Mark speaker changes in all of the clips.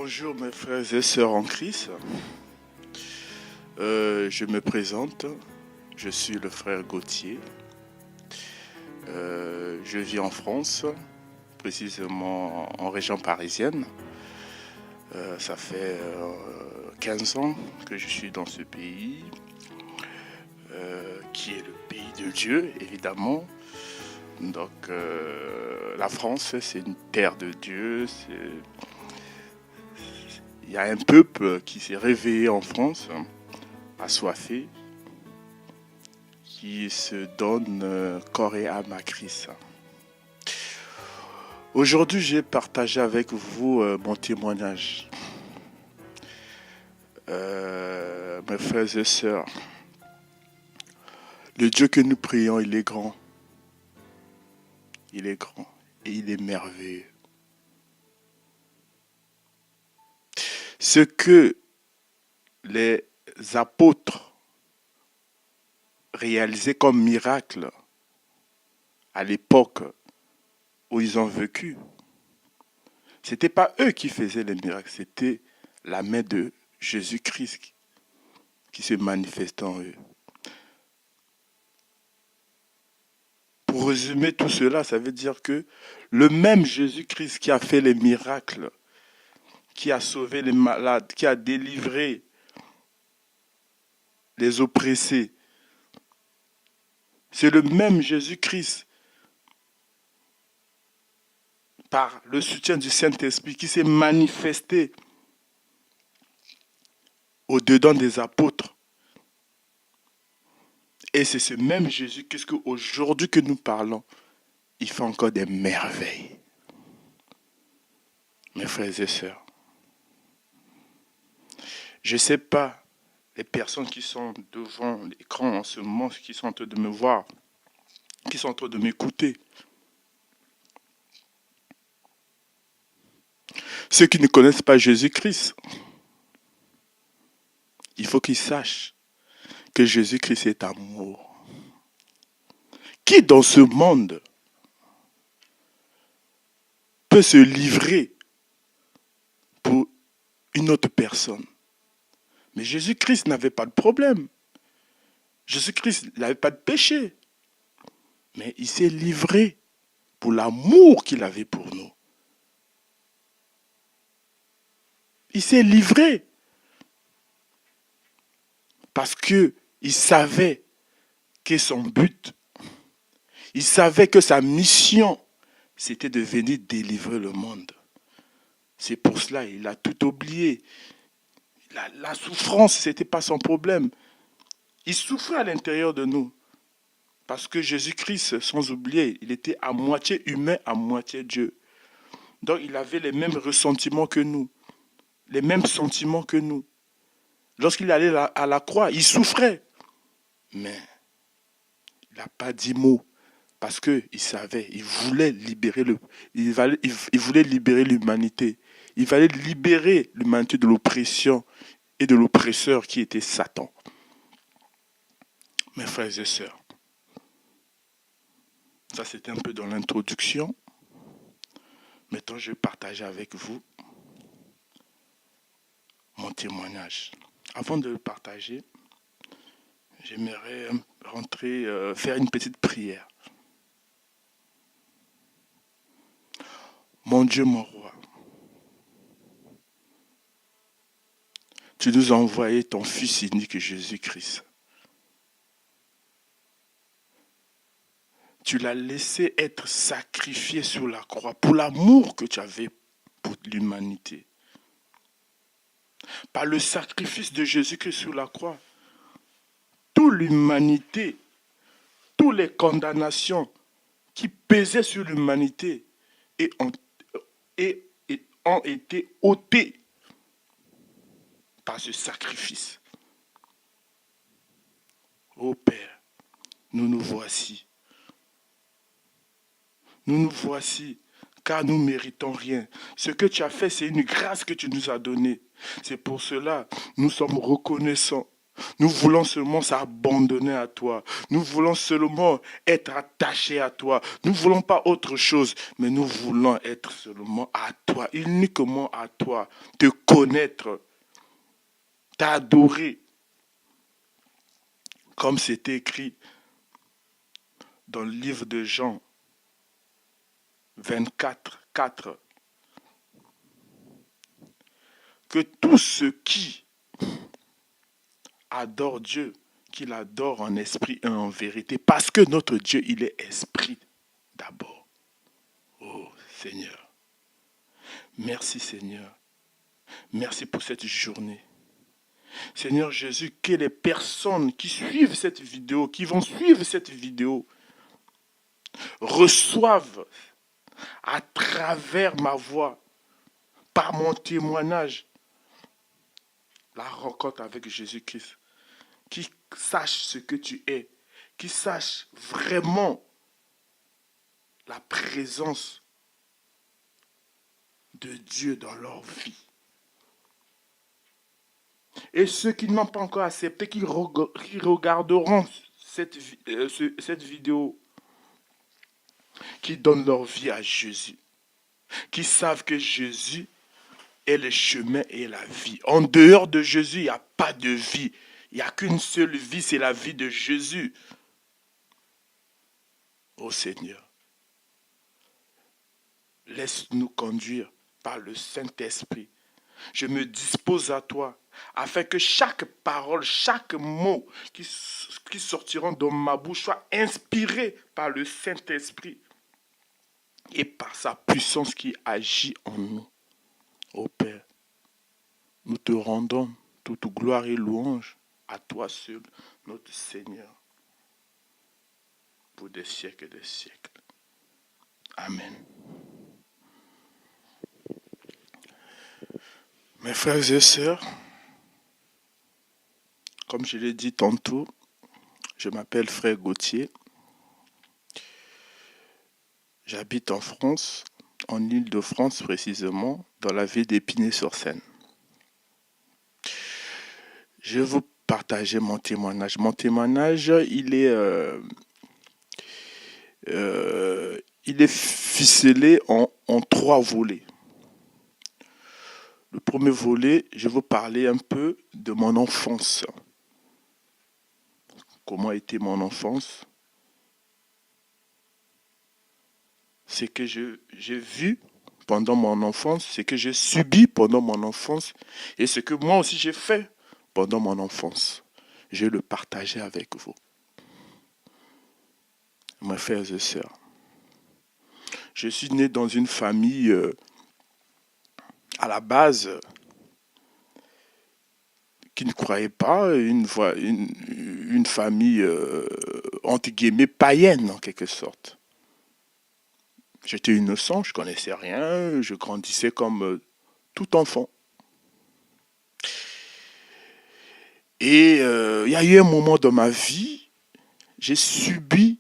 Speaker 1: Bonjour mes frères et sœurs en Christ. Je me présente, je suis le frère Gauthier. Je vis en France, précisément en région parisienne. Ça fait 15 ans que je suis dans ce pays, qui est le pays de Dieu, évidemment. Donc la France, c'est une terre de Dieu. Il y a un peuple qui s'est réveillé en France, assoiffé, qui se donne corps et âme à Christ. Aujourd'hui, j'ai partagé avec vous mon témoignage. Mes frères et sœurs, le Dieu que nous prions, il est grand. Il est grand et il est merveilleux. Ce que les apôtres réalisaient comme miracle à l'époque où ils ont vécu, ce n'était pas eux qui faisaient les miracles, c'était la main de Jésus-Christ qui se manifestait en eux. Pour résumer tout cela, ça veut dire que le même Jésus-Christ qui a fait les miracles, qui a sauvé les malades, qui a délivré les oppressés, c'est le même Jésus-Christ, par le soutien du Saint-Esprit, qui s'est manifesté au-dedans des apôtres. Et c'est ce même Jésus-Christ qu'aujourd'hui que nous parlons, il fait encore des merveilles. Mes frères et sœurs, je ne sais pas les personnes qui sont devant l'écran en ce moment, qui sont en train de me voir, qui sont en train de m'écouter. Ceux qui ne connaissent pas Jésus-Christ, il faut qu'ils sachent que Jésus-Christ est amour. Qui dans ce monde peut se livrer pour une autre personne? Mais Jésus-Christ n'avait pas de problème. Jésus-Christ n'avait pas de péché. Mais il s'est livré pour l'amour qu'il avait pour nous. Il s'est livré parce qu'il savait que son but, il savait que sa mission, c'était de venir délivrer le monde. C'est pour cela qu'il a tout oublié. La souffrance, ce n'était pas son problème. Il souffrait à l'intérieur de nous. Parce que Jésus-Christ, sans oublier, il était à moitié humain, à moitié Dieu. Donc il avait les mêmes ressentiments que nous, les mêmes sentiments que nous. Lorsqu'il allait à la croix, il souffrait. Mais il n'a pas dit mot. Parce qu'il savait, il voulait libérer l'humanité. Il fallait libérer l'humanité de l'oppression et de l'oppresseur qui était Satan. Mes frères et sœurs, ça c'était un peu dans l'introduction. Maintenant, je vais partager avec vous mon témoignage. Avant de le partager, j'aimerais faire une petite prière. Mon Dieu, mon roi, tu nous as envoyé ton Fils unique Jésus-Christ. Tu l'as laissé être sacrifié sur la croix pour l'amour que tu avais pour l'humanité. Par le sacrifice de Jésus-Christ sur la croix, toute l'humanité, toutes les condamnations qui pesaient sur l'humanité ont été ôtées par ce sacrifice. Ô Père, nous nous voici. Nous nous voici, car nous ne méritons rien. Ce que tu as fait, c'est une grâce que tu nous as donnée. C'est pour cela que nous sommes reconnaissants. Nous voulons seulement s'abandonner à toi. Nous voulons seulement être attachés à toi. Nous ne voulons pas autre chose, mais nous voulons être seulement à toi, uniquement à toi, te connaître, t'adorer, comme c'était écrit dans le livre de Jean 24, 4, que tous ceux qui adorent Dieu, qu'il adore en esprit et en vérité, parce que notre Dieu, il est esprit d'abord. Oh Seigneur, merci Seigneur, merci pour cette journée. Seigneur Jésus, que les personnes qui suivent cette vidéo, qui vont suivre cette vidéo, reçoivent à travers ma voix, par mon témoignage, la rencontre avec Jésus-Christ, qui sache ce que tu es, qui sache vraiment la présence de Dieu dans leur vie. Et ceux qui n'ont pas encore accepté, qui regarderont cette vidéo, qui donnent leur vie à Jésus, qui savent que Jésus est le chemin et la vie. En dehors de Jésus, il n'y a pas de vie. Il n'y a qu'une seule vie, c'est la vie de Jésus. Ô Seigneur, laisse-nous conduire par le Saint-Esprit. Je me dispose à toi, afin que chaque parole, chaque mot qui sortiront de ma bouche soit inspiré par le Saint-Esprit et par sa puissance qui agit en nous. Ô Père, nous te rendons toute gloire et louange à toi seul, notre Seigneur, pour des siècles et des siècles. Amen. Mes frères et sœurs, comme je l'ai dit tantôt, je m'appelle Frère Gauthier. J'habite en France, en Île-de-France précisément, dans la ville d'Épinay-sur-Seine. Je vais vous partager mon témoignage. Mon témoignage, il est ficelé en 3 volets. Le premier volet, je vais vous parler un peu de mon enfance. Comment était mon enfance? Ce que j'ai vu pendant mon enfance, ce que j'ai subi pendant mon enfance et ce que moi aussi j'ai fait pendant mon enfance. Je vais le partager avec vous. Mes frères et sœurs, je suis né dans une famille à la base qui ne croyait pas, une famille entre guillemets païenne en quelque sorte. J'étais innocent, je connaissais rien, je grandissais comme tout enfant. Et il y a eu un moment dans ma vie, j'ai subi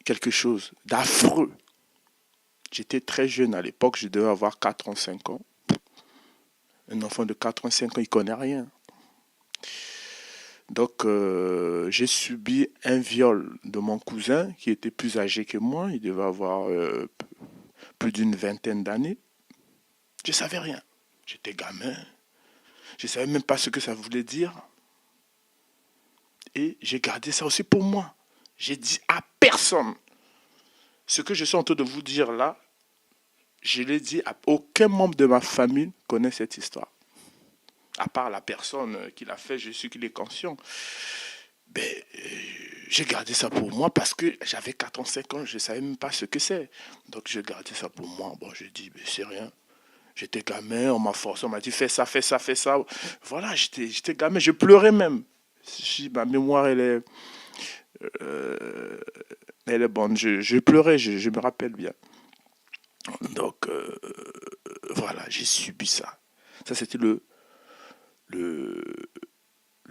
Speaker 1: quelque chose d'affreux. J'étais très jeune à l'époque, je devais avoir 4 ans, 5 ans. Un enfant de 4 ans, 5 ans, il ne connaît rien. Donc, j'ai subi un viol de mon cousin qui était plus âgé que moi. Il devait avoir plus d'une vingtaine d'années. Je ne savais rien. J'étais gamin. Je ne savais même pas ce que ça voulait dire. Et j'ai gardé ça aussi pour moi. J'ai dit à personne. Ce que je suis en train de vous dire là, je l'ai dit à aucun membre de ma famille connaît cette histoire. À part la personne qui l'a fait, je suis qu'il est conscient. Ben, j'ai gardé ça pour moi parce que j'avais 4 ans, 5 ans, je ne savais même pas ce que c'est. Donc j'ai gardé ça pour moi. Bon, je dis, ben, c'est rien. J'étais gamin, on m'a forcé, on m'a dit, fais ça, fais ça, fais ça. Voilà, j'étais gamin, je pleurais même. Si ma mémoire, elle est bonne. Je pleurais, je me rappelle bien. Donc, voilà, j'ai subi ça. Ça, c'était le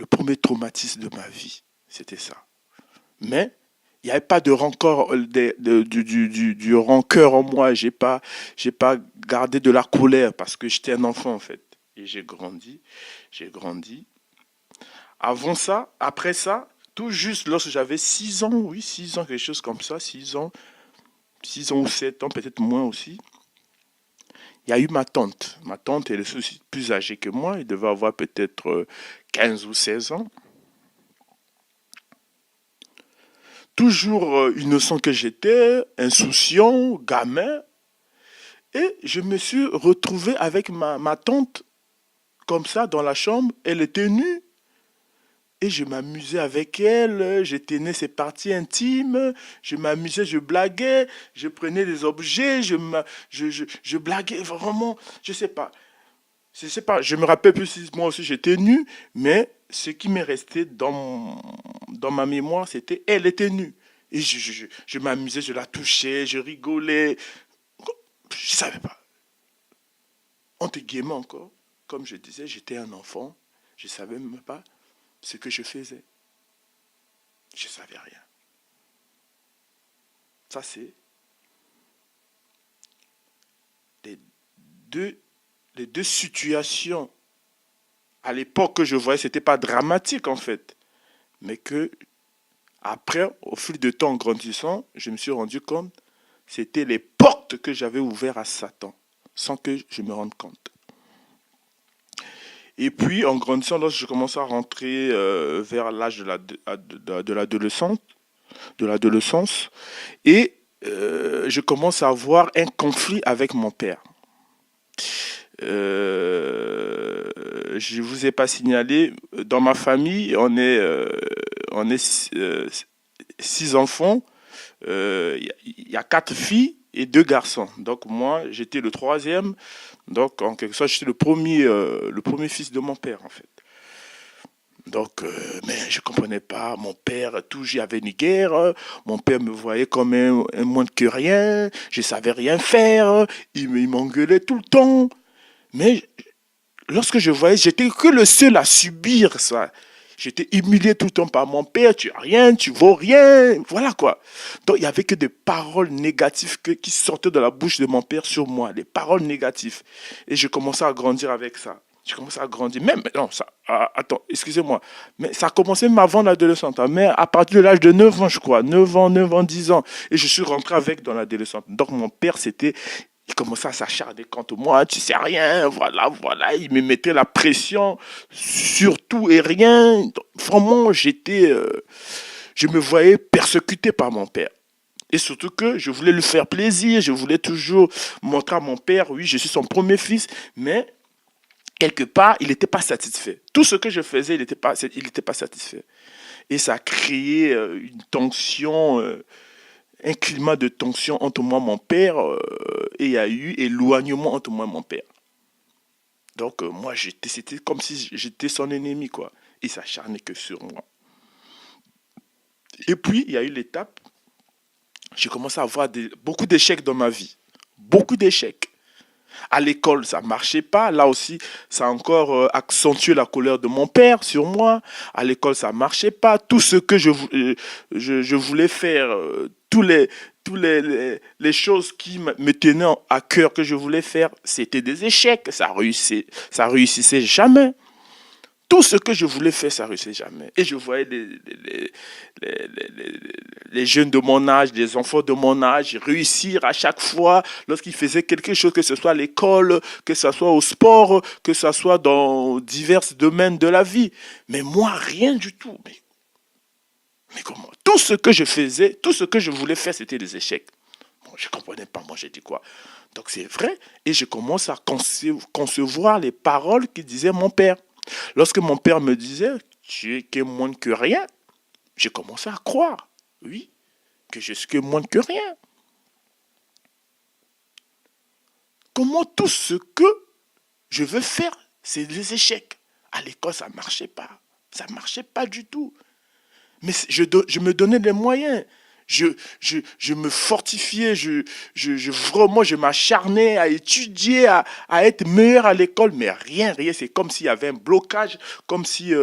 Speaker 1: premier traumatisme de ma vie. C'était ça. Mais il n'y avait pas de rancœur, du rancœur en moi. J'ai pas gardé de la colère parce que j'étais un enfant en fait. Et j'ai grandi. Avant ça, après ça, tout juste lorsque j'avais 6 ans, oui, 6 ans, quelque chose comme ça, 6 ans ou 7 ans, peut-être moins aussi, il y a eu ma tante. Ma tante, elle est aussi plus âgée que moi, elle devait avoir peut-être 15 ou 16 ans. Toujours innocent que j'étais, insouciant, gamin, et je me suis retrouvé avec ma tante, comme ça, dans la chambre, elle était nue. Et je m'amusais avec elle, je tenais ses parties intimes, je m'amusais, je blaguais, je prenais des objets, je blaguais vraiment, je me rappelle plus si moi aussi j'étais nu, mais ce qui m'est resté dans ma mémoire, c'était elle était nue. Et je m'amusais, je la touchais, je rigolais, je savais pas. Entre guillemets encore, comme je disais, j'étais un enfant, je savais même pas ce que je faisais. Je savais rien. Ça, c'est les deux, les deux situations à l'époque que je voyais, c'était pas dramatique en fait, mais que après, au fil de temps en grandissant, je me suis rendu compte, c'était les portes que j'avais ouvertes à Satan, sans que je me rende compte. Et puis, en grandissant, lorsque je commençais à rentrer vers l'âge de l'adolescence, et je commence à avoir un conflit avec mon père. Je ne vous ai pas signalé, dans ma famille, on est 6 enfants. Il y a 4 filles et 2 garçons. Donc moi, j'étais le troisième. Donc en quelque sorte, j'étais le premier fils de mon père en fait. Donc, mais je ne comprenais pas. Mon père, toujours, il y avait une guerre. Mon père me voyait comme un moins que rien. Je ne savais rien faire. Il m'engueulait tout le temps. Mais lorsque je voyais, j'étais que le seul à subir ça. J'étais humilié tout le temps par mon père. Tu as rien, tu vaux rien. Voilà quoi. Donc, il n'y avait que des paroles négatives qui sortaient de la bouche de mon père sur moi. Des paroles négatives. Et je commençais à grandir avec ça. Je commençais à grandir. Même, non, ça, attends, excusez-moi. Mais ça a commencé même avant l'adolescence. Hein, mais à partir de l'âge de 9 ans, je crois. 9 ans, 10 ans. Et je suis rentré avec dans l'adolescence. Donc, mon père, il commençait à s'acharner contre moi, tu sais rien, voilà, voilà. Il me mettait la pression sur tout et rien. Vraiment, je me voyais persécuté par mon père. Et surtout que je voulais lui faire plaisir, je voulais toujours montrer à mon père, oui, je suis son premier fils, mais quelque part, il n'était pas satisfait. Tout ce que je faisais, il n'était pas satisfait. Et ça a créé une tension, un climat de tension entre moi et mon père, et il y a eu éloignement entre moi et mon père. Donc moi, c'était comme si j'étais son ennemi, quoi. Il s'acharnait que sur moi. Et puis, il y a eu l'étape, j'ai commencé à avoir beaucoup d'échecs dans ma vie. Beaucoup d'échecs. À l'école, ça ne marchait pas. Là aussi, ça a encore accentué la colère de mon père sur moi. À l'école, ça ne marchait pas. Tout ce que je voulais faire, les choses qui me tenaient à cœur que je voulais faire, c'était des échecs. Ça réussissait jamais. Tout ce que je voulais faire, ça ne réussissait jamais. Et je voyais les, les- les jeunes de mon âge, les enfants de mon âge réussir à chaque fois lorsqu'ils faisaient quelque chose, que ce soit à l'école, que ce soit au sport, que ce soit dans divers domaines de la vie. Mais moi, rien du tout. Mais comment? Tout ce que je faisais, tout ce que je voulais faire, c'était des échecs. Bon, je ne comprenais pas, moi j'ai dit quoi. Donc c'est vrai, et je commence à concevoir les paroles que disait mon père. Lorsque mon père me disait, tu es que moins que rien, j'ai commencé à croire, oui, que je suis que moins que rien. Comment tout ce que je veux faire, c'est des échecs. À l'école, ça ne marchait pas. Ça ne marchait pas du tout. Mais je me donnais les moyens. Je me fortifiais, vraiment, je m'acharnais à étudier, à être meilleur à l'école, mais rien. C'est comme s'il y avait un blocage, comme si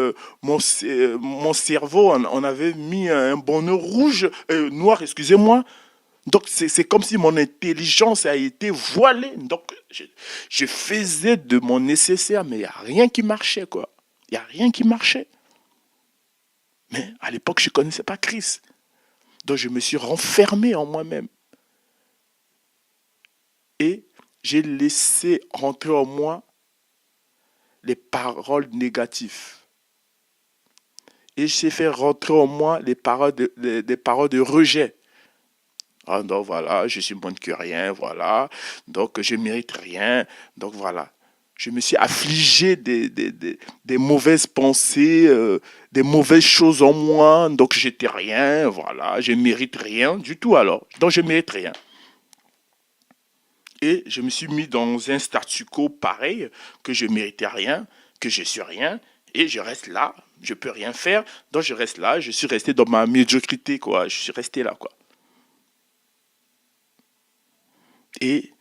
Speaker 1: mon cerveau, on avait mis un bonheur rouge, noir, excusez-moi. Donc, c'est comme si mon intelligence a été voilée. Donc, je faisais de mon nécessaire, mais il n'y a rien qui marchait, quoi. Il n'y a rien qui marchait. Mais à l'époque, je ne connaissais pas Christ. Donc je me suis renfermé en moi-même. Et j'ai laissé rentrer en moi les paroles négatives. Et j'ai fait rentrer en moi des paroles de rejet. Ah non, voilà, je suis moins que rien, voilà. Donc je ne mérite rien. Donc voilà. Je me suis affligé des mauvaises pensées, des mauvaises choses en moi. Donc j'étais rien, voilà. Je ne mérite rien du tout alors. Donc je ne mérite rien. Et je me suis mis dans un statu quo pareil, que je ne méritais rien, que je suis rien, et je reste là, je ne peux rien faire, donc je reste là, je suis resté dans ma médiocrité, quoi. Je suis resté là, quoi. Et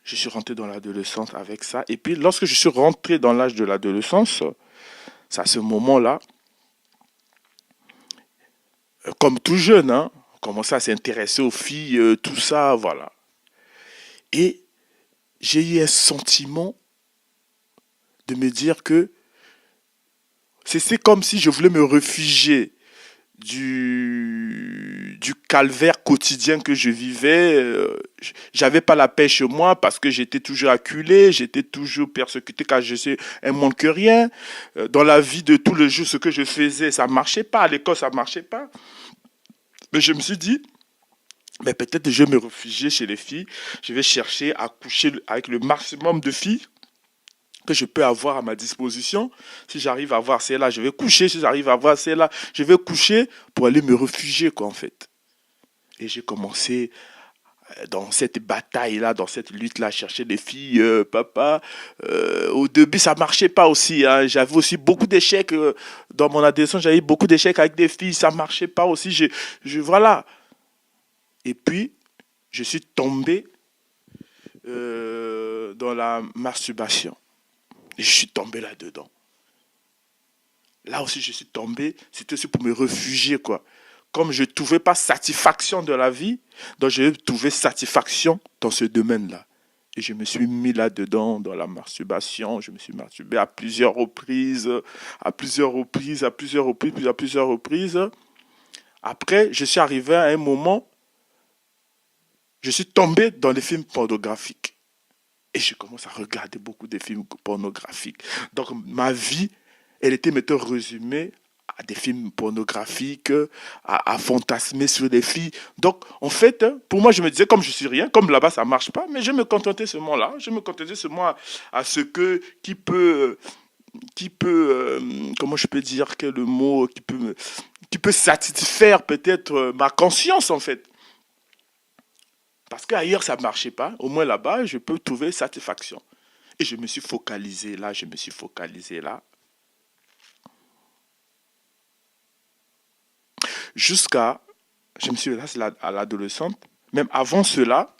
Speaker 1: je suis rentré dans l'adolescence avec ça. Et puis, lorsque je suis rentré dans l'âge de l'adolescence, c'est à ce moment-là, comme tout jeune, hein, on commençait à s'intéresser aux filles, tout ça, voilà. Et j'ai eu un sentiment de me dire que c'est comme si je voulais me réfugier du calvaire quotidien que je vivais. J'avais pas la paix chez moi parce que j'étais toujours acculé, j'étais toujours persécuté car je suis un moins que rien. Dans la vie de tous les jours, ce que je faisais, ça marchait pas. À l'école, ça marchait pas. Mais je me suis dit, mais peut-être je vais me réfugier chez les filles. Je vais chercher à coucher avec le maximum de filles que je peux avoir à ma disposition. Si j'arrive à voir celle-là, je vais coucher. Si j'arrive à voir celle-là, je vais coucher pour aller me réfugier, quoi, en fait. Et j'ai commencé dans cette bataille-là, dans cette lutte-là, à chercher des filles, papa. Au début, ça marchait pas aussi, hein. J'avais aussi beaucoup d'échecs dans mon adolescence. J'avais beaucoup d'échecs avec des filles. Ça marchait pas aussi. Voilà. Et puis, je suis tombé dans la masturbation. Et je suis tombé là-dedans. Là aussi, je suis tombé. C'était aussi pour me réfugier, quoi. Comme je ne trouvais pas satisfaction de la vie, donc j'ai trouvé satisfaction dans ce domaine-là. Et je me suis mis là-dedans, dans la masturbation. Je me suis masturbé à plusieurs reprises, à plusieurs reprises, à plusieurs reprises, à plusieurs reprises. Après, je suis arrivé à un moment, je suis tombé dans les films pornographiques. Et je commence à regarder beaucoup de films pornographiques. Donc ma vie, elle était maintenant résumée à des films pornographiques, à fantasmer sur des filles. Donc en fait, pour moi, je me disais, comme je suis rien, comme là-bas ça ne marche pas, mais je me contentais seulement là. Je me contentais seulement à ce que, comment je peux dire, quel le mot, qui peut satisfaire peut-être ma conscience en fait. Parce qu'ailleurs, ça ne marchait pas. Au moins là-bas, je peux trouver satisfaction. Et je me suis focalisé là, je me suis focalisé là. Jusqu'à, je me suis là à l'adolescente. Même avant cela,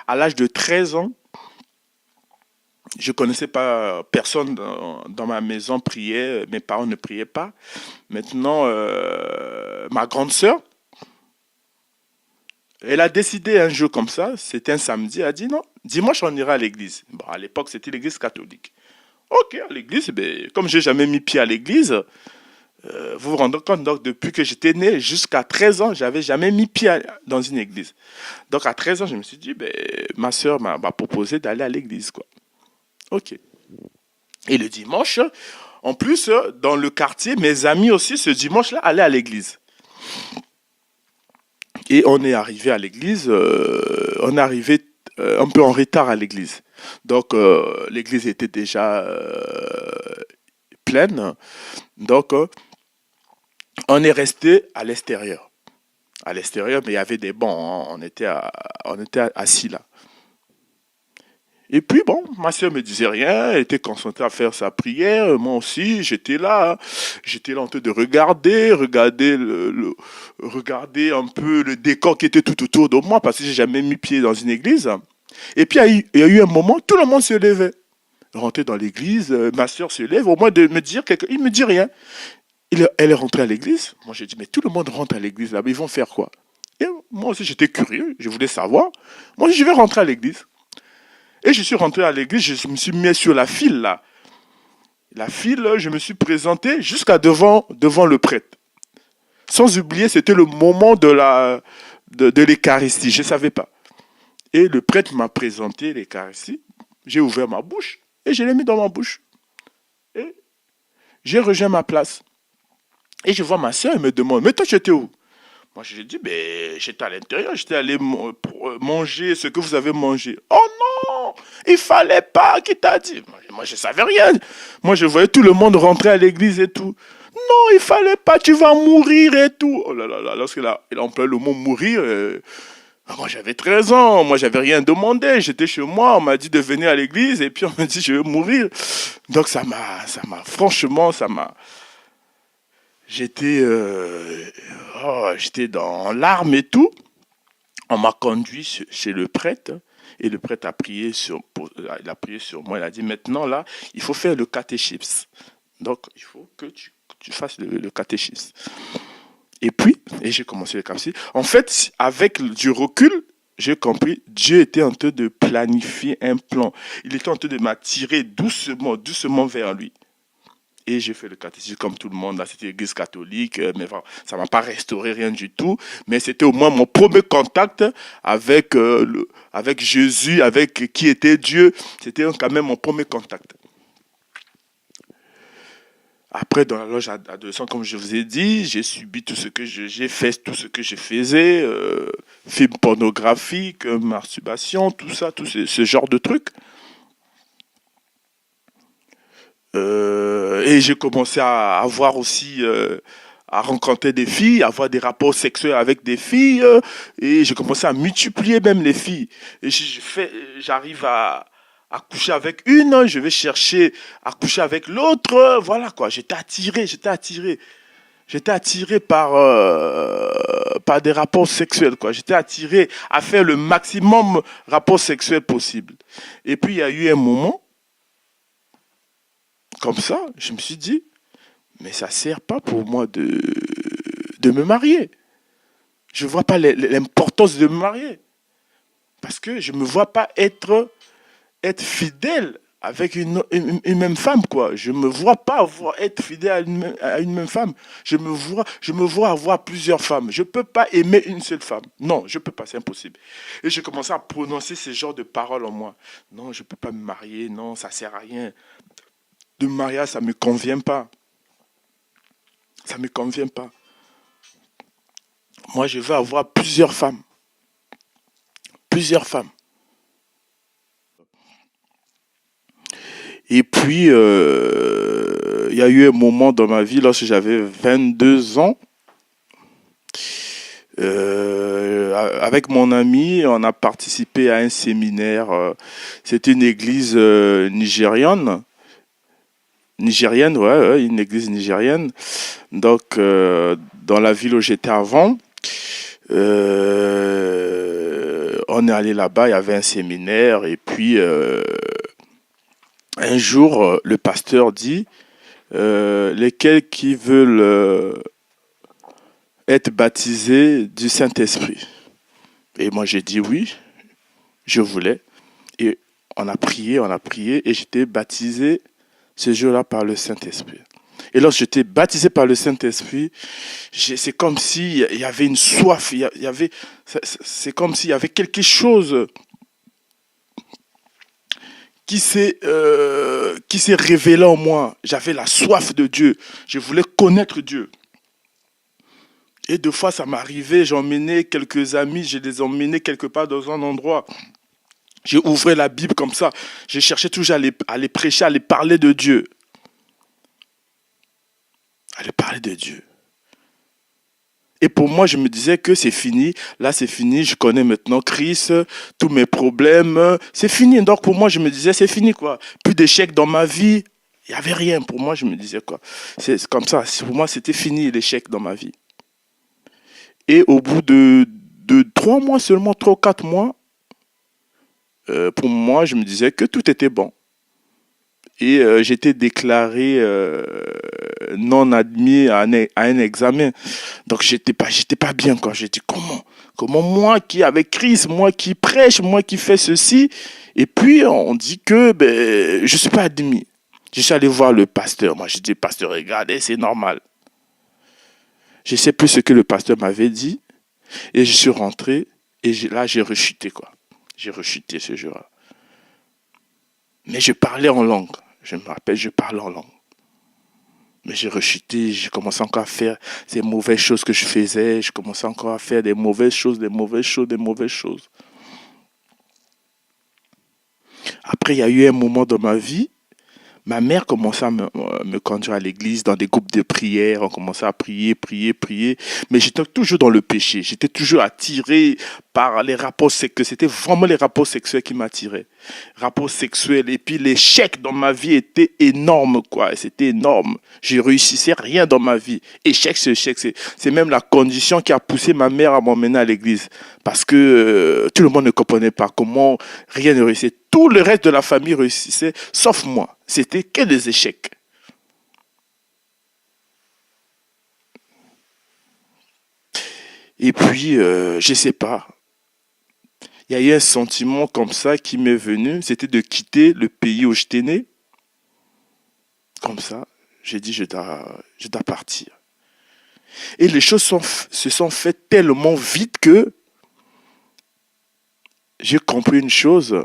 Speaker 1: à l'âge de 13 ans, je ne connaissais pas personne dans ma maison priait. Mes parents ne priaient pas. Maintenant, ma grande sœur, elle a décidé un jour comme ça, c'était un samedi, elle a dit non, dimanche on ira à l'église. Bon, à l'époque c'était l'église catholique. Ok, à l'église, ben, comme j'ai jamais mis pied à l'église, vous vous rendez compte, donc depuis que j'étais né jusqu'à 13 ans, j'avais jamais mis pied dans une église. Donc à 13 ans, je me suis dit, ben, ma soeur m'a proposé d'aller à l'église, quoi. Ok. Et le dimanche, en plus, dans le quartier, mes amis aussi, ce dimanche-là, allaient à l'église. Et on est arrivé à l'église, on est arrivé un peu en retard à l'église. Donc l'église était déjà pleine. Donc on est resté à l'extérieur. À l'extérieur, mais il y avait des bancs, hein. On était assis là. Et puis bon, ma soeur me disait rien, elle était concentrée à faire sa prière, moi aussi, j'étais là en train de regarder un peu le décor qui était tout autour de moi, parce que j'ai jamais mis pied dans une église. Et puis il y a eu un moment, tout le monde se levait. Rentrer dans l'église, ma soeur se lève, au moins de me dire quelque chose, il me dit rien. Elle est rentrée à l'église, moi j'ai dit, mais tout le monde rentre à l'église là, mais ils vont faire quoi? Et moi aussi j'étais curieux, je voulais savoir. Moi je vais rentrer à l'église. Et je suis rentré à l'église, je me suis mis sur la file là. La file, je me suis présenté jusqu'à devant le prêtre. Sans oublier, c'était le moment de l'Eucharistie. Je ne savais pas. Et le prêtre m'a présenté l'Eucharistie. J'ai ouvert ma bouche et je l'ai mis dans ma bouche. Et j'ai rejoint ma place. Et je vois ma soeur, elle me demande, mais toi, tu étais où? Moi, je lui ai dit, ben, j'étais à l'intérieur, j'étais allé manger ce que vous avez mangé. Oh non, il fallait pas, qui t'a dit? Moi, je savais rien. Moi, je voyais tout le monde rentrer à l'église et tout. Non, il fallait pas, tu vas mourir et tout. Oh là là là, lorsqu'il a employé le mot mourir, moi, j'avais 13 ans, moi, j'avais rien demandé. J'étais chez moi, on m'a dit de venir à l'église et puis on m'a dit, je vais mourir. Donc, franchement, j'étais j'étais dans larmes et tout. On m'a conduit chez le prêtre et le prêtre il a prié sur moi. Il a dit maintenant là, il faut faire le catéchisme. Donc il faut que tu fasses le catéchisme. Et j'ai commencé le catéchisme. En fait, avec du recul, j'ai compris, Dieu était en train de planifier un plan. Il était en train de m'attirer doucement, doucement vers lui. Et j'ai fait le catéchisme comme tout le monde. Là, c'était l'église catholique, mais enfin, ça ne m'a pas restauré rien du tout. Mais c'était au moins mon premier contact avec Jésus, avec qui était Dieu. C'était quand même mon premier contact. Après, dans la loge adolescente, comme je vous ai dit, j'ai subi tout ce que j'ai fait, tout ce que je faisais, films pornographiques, masturbation, tout ça, tout ce genre de trucs. Et j'ai commencé à avoir aussi, à rencontrer des filles, à avoir des rapports sexuels avec des filles, et j'ai commencé à multiplier même les filles. Et j'arrive à coucher avec une, je vais chercher à coucher avec l'autre, voilà quoi. J'étais attiré par des rapports sexuels, quoi. J'étais attiré à faire le maximum rapports sexuels possible. Et puis il y a eu un moment comme ça, je me suis dit, mais ça ne sert pas pour moi de me marier. Je ne vois pas l'importance de me marier. Parce que je ne me vois pas être fidèle avec une même femme, quoi. Je ne me vois pas être fidèle à une même femme. Je me vois avoir plusieurs femmes. Je ne peux pas aimer une seule femme. Non, je ne peux pas, c'est impossible. Et j'ai commencé à prononcer ce genre de paroles en moi. Non, je ne peux pas me marier. Non, ça ne sert à rien. De mariage, ça ne me convient pas. Ça ne me convient pas. Moi, je veux avoir plusieurs femmes. Plusieurs femmes. Et puis, il y a eu un moment dans ma vie, lorsque j'avais 22 ans, avec mon ami, on a participé à un séminaire. C'était une église nigérienne. Nigérienne, ouais, une église nigérienne. Donc, dans la ville où j'étais avant, on est allé là-bas, il y avait un séminaire, et puis un jour, le pasteur dit, lesquels qui veulent être baptisés du Saint-Esprit. Et moi, j'ai dit oui, je voulais. Et on a prié, et j'étais baptisé ce jour-là par le Saint-Esprit. Et lorsque j'étais baptisé par le Saint-Esprit, c'est comme s'il y avait une soif, c'est comme s'il y avait quelque chose qui s'est révélé en moi. J'avais la soif de Dieu. Je voulais connaître Dieu. Et deux fois, ça m'arrivait, j'emmenais quelques amis, je les emmenais quelque part dans un endroit. J'ai ouvert la Bible comme ça. Je cherchais toujours à les prêcher, à les parler de Dieu. À les parler de Dieu. Et pour moi, je me disais que c'est fini. Là, c'est fini. Je connais maintenant Christ, tous mes problèmes. C'est fini. Donc, pour moi, je me disais, c'est fini, quoi. Plus d'échecs dans ma vie. Il n'y avait rien. Pour moi, je me disais, quoi. C'est comme ça. Pour moi, c'était fini, l'échec dans ma vie. Et au bout de 3 mois seulement, 3 ou 4 mois, pour moi, je me disais que tout était bon. Et j'étais déclaré non admis à un examen. Donc, j'étais pas bien, quoi. J'ai dit, comment moi qui, avec Christ, moi qui prêche, moi qui fais ceci, et puis on dit que je suis pas admis. Je suis allé voir le pasteur. Moi, j'ai dit, pasteur, regardez, c'est normal. Je ne sais plus ce que le pasteur m'avait dit. Et je suis rentré. Et là, j'ai rechuté, quoi. J'ai rechuté ce jour-là. Mais je parlais en langue. Je me rappelle, je parlais en langue. Mais j'ai rechuté, j'ai commencé encore à faire ces mauvaises choses que je faisais. Je commençais encore à faire des mauvaises choses, des mauvaises choses, des mauvaises choses. Après, il y a eu un moment dans ma vie, ma mère commençait à me conduire à l'église, dans des groupes de prière. On commençait à prier, prier, prier. Mais j'étais toujours dans le péché. J'étais toujours attiré par les rapports sexuels. C'était vraiment les rapports sexuels qui m'attiraient. Rapports sexuels. Et puis l'échec dans ma vie était énorme, quoi. C'était énorme. Je réussissais rien dans ma vie. Échec, c'est échec. C'est même la condition qui a poussé ma mère à m'emmener à l'église. Parce que tout le monde ne comprenait pas comment rien ne réussissait. Tout le reste de la famille réussissait, sauf moi. C'était que des échecs. Et puis, je sais pas. Il y a eu un sentiment comme ça qui m'est venu. C'était de quitter le pays où j'étais né. Comme ça, j'ai dit, je dois partir. Et les choses se sont faites tellement vite que j'ai compris une chose.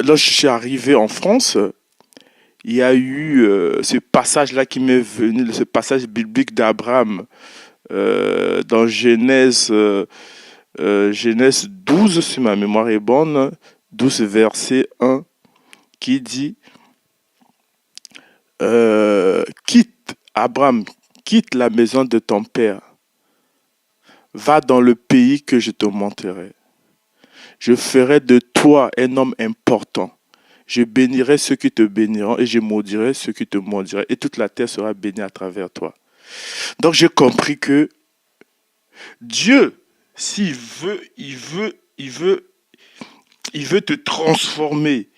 Speaker 1: Lorsque je suis arrivé en France, il y a eu ce passage-là qui m'est venu, ce passage biblique d'Abraham dans Genèse 12, si ma mémoire est bonne, 12 verset 1, qui dit quitte, Abraham, quitte la maison de ton père, va dans le pays que je te montrerai. Je ferai de toi un homme important. Je bénirai ceux qui te béniront et je maudirai ceux qui te maudiront. Et toute la terre sera bénie à travers toi. Donc j'ai compris que Dieu, s'il veut, il veut te transformer.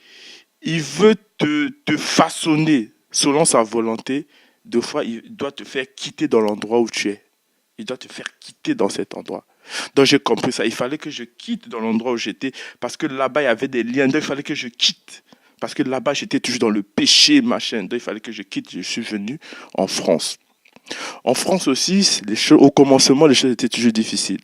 Speaker 1: Il veut te façonner selon sa volonté. Deux fois, il doit te faire quitter dans l'endroit où tu es. Il doit te faire quitter dans cet endroit. Donc j'ai compris ça. Il fallait que je quitte dans l'endroit où j'étais parce que là-bas, il y avait des liens. Donc il fallait que je quitte. Parce que là-bas, j'étais toujours dans le péché, machin. Donc il fallait que je quitte. Je suis venu en France. En France aussi, au commencement, les choses étaient toujours difficiles.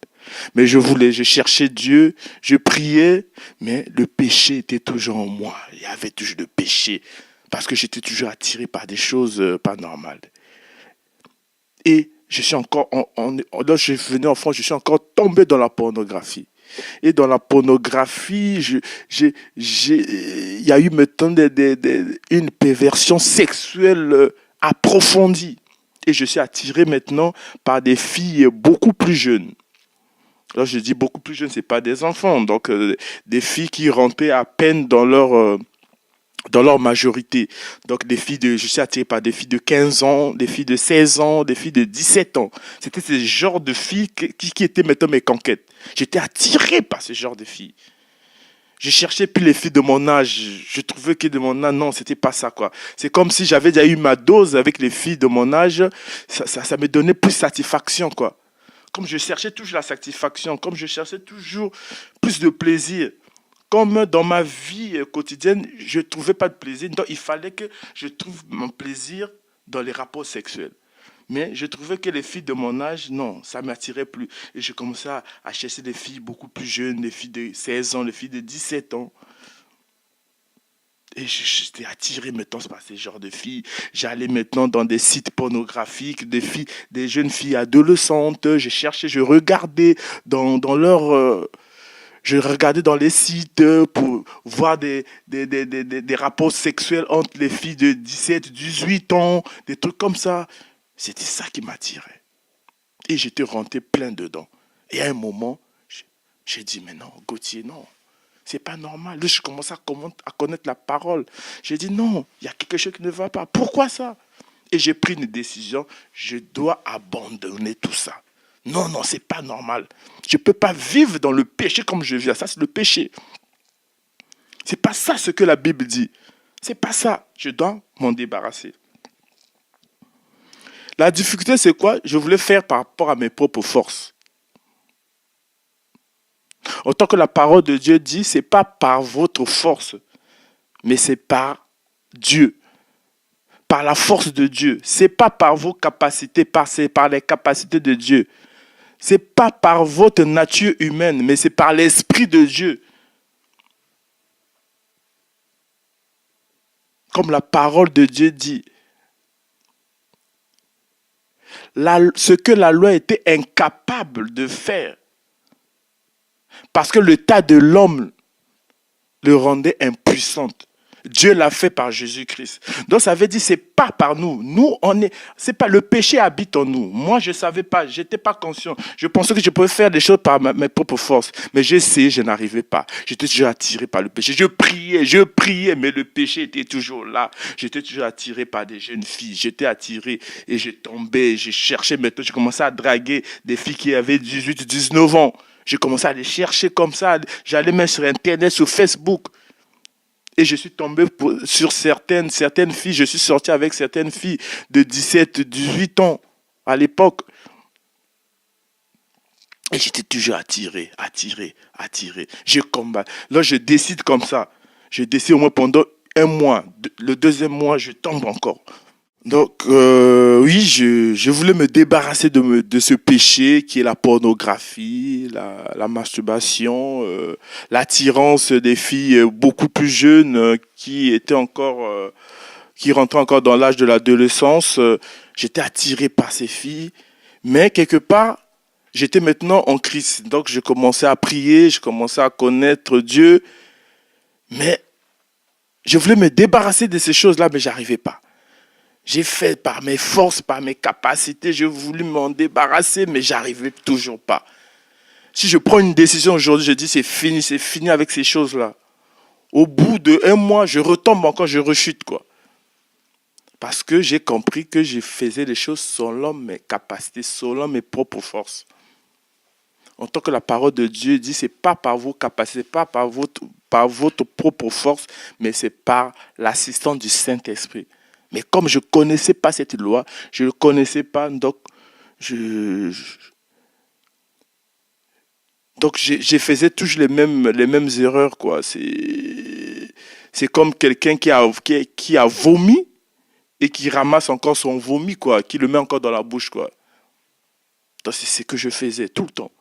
Speaker 1: Mais je cherchais Dieu, je priais, mais le péché était toujours en moi. Il y avait toujours le péché. Parce que j'étais toujours attiré par des choses pas normales. Et je suis encore, lorsque je suis venu en France, je suis encore tombé dans la pornographie. Et dans la pornographie, il y a eu maintenant une perversion sexuelle approfondie. Et je suis attiré maintenant par des filles beaucoup plus jeunes. Là, je dis beaucoup plus jeunes, ce n'est pas des enfants. Donc, des filles qui rentraient à peine dans leur majorité. Donc, je suis attiré par des filles de 15 ans, des filles de 16 ans, des filles de 17 ans. C'était ce genre de filles qui étaient maintenant mes conquêtes. J'étais attiré par ce genre de filles. Je cherchais plus les filles de mon âge. Je trouvais que de mon âge, non, c'était pas ça, quoi. C'est comme si j'avais déjà eu ma dose avec les filles de mon âge. Ça me donnait plus de satisfaction, quoi. Comme je cherchais toujours la satisfaction, comme je cherchais toujours plus de plaisir. Comme dans ma vie quotidienne, je ne trouvais pas de plaisir. Donc, il fallait que je trouve mon plaisir dans les rapports sexuels. Mais je trouvais que les filles de mon âge, non, ça ne m'attirait plus. Et je commençais à chercher des filles beaucoup plus jeunes, des filles de 16 ans, des filles de 17 ans. Et j'étais attiré maintenant par ces genres de filles. J'allais maintenant dans des sites pornographiques, des jeunes filles adolescentes. Je cherchais, je regardais je regardais dans les sites pour voir des rapports sexuels entre les filles de 17, 18 ans, des trucs comme ça. C'était ça qui m'attirait. Et j'étais rentré plein dedans. Et à un moment, j'ai dit, mais non, Gauthier, non. C'est pas normal. Là, je commence à connaître la parole. J'ai dit, non, il y a quelque chose qui ne va pas. Pourquoi ça? Et j'ai pris une décision. Je dois abandonner tout ça. Non, non, c'est pas normal. Je ne peux pas vivre dans le péché comme je vis. Ça, c'est le péché. C'est pas ça ce que la Bible dit. C'est pas ça. Je dois m'en débarrasser. La difficulté, c'est quoi? Je voulais faire par rapport à mes propres forces. Autant que la parole de Dieu dit, c'est pas par votre force, mais c'est par Dieu. par la force de Dieu. Ce n'est pas par vos capacités, c'est par les capacités de Dieu. Ce n'est pas par votre nature humaine, mais c'est par l'Esprit de Dieu. Comme la parole de Dieu dit, ce que la loi était incapable de faire, parce que l'état de l'homme le rendait impuissante. Dieu l'a fait par Jésus-Christ. Donc ça veut dire c'est pas par nous. Nous c'est pas le péché habite en nous. Moi je savais pas, j'étais pas conscient. Je pensais que je pouvais faire des choses par mes propres forces, mais j'essayais, je n'arrivais pas. J'étais toujours attiré par le péché. Je priais, mais le péché était toujours là. J'étais toujours attiré par des jeunes filles. J'étais attiré et je tombais, je cherchais. Maintenant je commençais à draguer des filles qui avaient 18, 19 ans. Je commençais à les chercher comme ça. J'allais même sur Internet, sur Facebook. Et je suis tombé sur certaines filles, je suis sorti avec certaines filles de 17, 18 ans à l'époque. Et j'étais toujours attiré. Je combats. Là, je décide comme ça. Je décide au moins pendant un mois. Le deuxième mois, je tombe encore. Donc, oui, je voulais me débarrasser de ce péché qui est la pornographie, la masturbation, l'attirance des filles beaucoup plus jeunes qui rentraient encore dans l'âge de l'adolescence. J'étais attiré par ces filles, mais quelque part, j'étais maintenant en Christ. Donc, je commençais à prier, je commençais à connaître Dieu, mais je voulais me débarrasser de ces choses-là, mais j'arrivais pas. J'ai fait par mes forces, par mes capacités, j'ai voulu m'en débarrasser, mais j'arrivais toujours pas. Si je prends une décision aujourd'hui, je dis c'est fini avec ces choses-là. Au bout d'un mois, je retombe encore, je rechute, quoi. Parce que j'ai compris que je faisais les choses selon mes capacités, selon mes propres forces. En tant que la parole de Dieu dit, c'est pas par vos capacités, pas par votre propre force, mais c'est par l'assistance du Saint-Esprit. Mais comme je ne connaissais pas cette loi, je ne connaissais pas, donc je faisais toujours les mêmes erreurs, quoi. C'est comme quelqu'un qui a vomi et qui ramasse encore son vomi, quoi, qui le met encore dans la bouche, quoi. Donc c'est ce que je faisais tout le temps.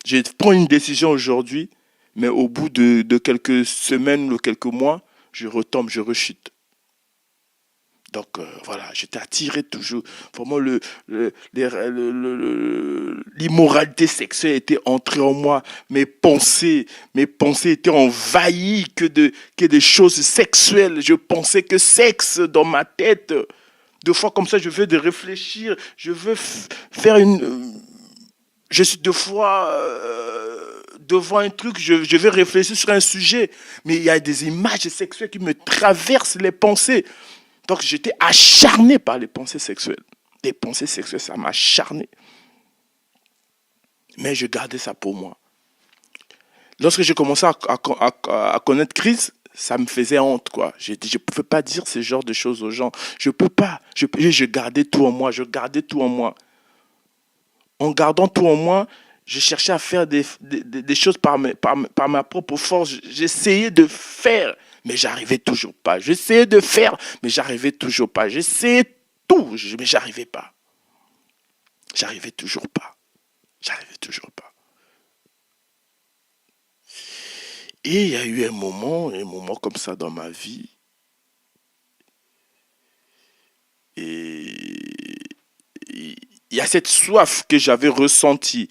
Speaker 1: Je prends une décision aujourd'hui, mais au bout de quelques semaines ou quelques mois, je retombe, je rechute. Donc voilà, j'étais attiré toujours. Vraiment, l'immoralité sexuelle était entrée en moi. Mes pensées étaient envahies que des choses sexuelles. Je pensais que sexe dans ma tête. Deux fois comme ça, je veux de réfléchir. Je veux faire je suis deux fois devant un truc, je vais réfléchir sur un sujet. Mais il y a des images sexuelles qui me traversent les pensées. Donc j'étais acharné par les pensées sexuelles. Les pensées sexuelles, ça m'a acharné. Mais je gardais ça pour moi. Lorsque j'ai commencé à connaître Christ, ça me faisait honte, quoi. J'ai dit, je ne pouvais pas dire ce genre de choses aux gens. Je ne peux pas. Je gardais tout en moi. En gardant tout en moi, je cherchais à faire des choses par ma propre force. J'essayais de faire, mais j'arrivais toujours pas. J'essayais de faire, mais j'arrivais toujours pas. J'essayais tout, mais j'arrivais pas. J'arrivais toujours pas. Et il y a eu un moment comme ça dans ma vie. Et il y a cette soif que j'avais ressentie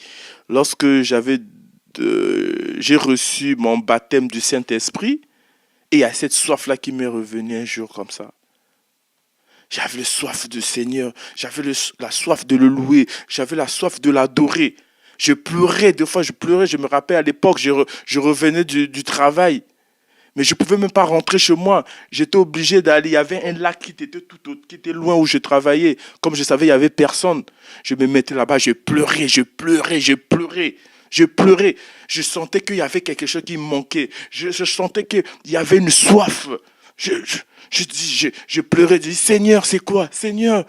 Speaker 1: lorsque j'ai reçu mon baptême du Saint-Esprit. Et il y a cette soif-là qui m'est revenue un jour comme ça. J'avais la soif du Seigneur. J'avais la soif de le louer. J'avais la soif de l'adorer. Je pleurais, des fois je pleurais. Je me rappelle à l'époque, je revenais du travail. Mais je ne pouvais même pas rentrer chez moi. J'étais obligé d'aller. Il y avait un lac qui était loin où je travaillais. Comme je savais, il n'y avait personne. Je me mettais là-bas, je pleurais. Je sentais qu'il y avait quelque chose qui me manquait. Je sentais qu'il y avait une soif. Je pleurais, je dis, Seigneur, c'est quoi? Seigneur.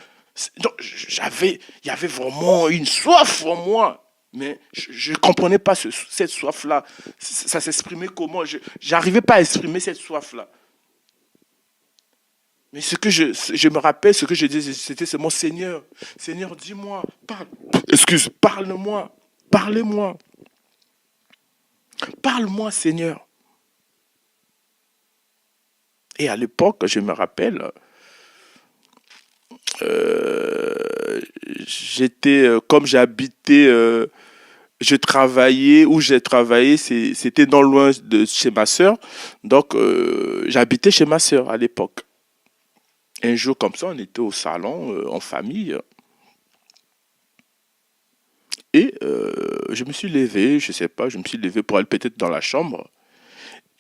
Speaker 1: Donc, il y avait vraiment une soif en moi. Mais je ne comprenais pas cette soif-là. Ça s'exprimait comment? Je n'arrivais pas à exprimer cette soif-là. Mais ce que je me rappelle, ce que je disais, c'était c'est mon Seigneur. Seigneur, dis-moi, parle. Excuse, parle-moi. Parlez-moi. Parle-moi, Seigneur. Et à l'époque, je me rappelle, j'étais, comme j'habitais, je travaillais, où j'ai travaillé, c'était non loin de chez ma sœur. Donc, j'habitais chez ma sœur à l'époque. Un jour comme ça, on était au salon, en famille, et je me suis levé, je sais pas, je me suis levé pour aller peut-être dans la chambre,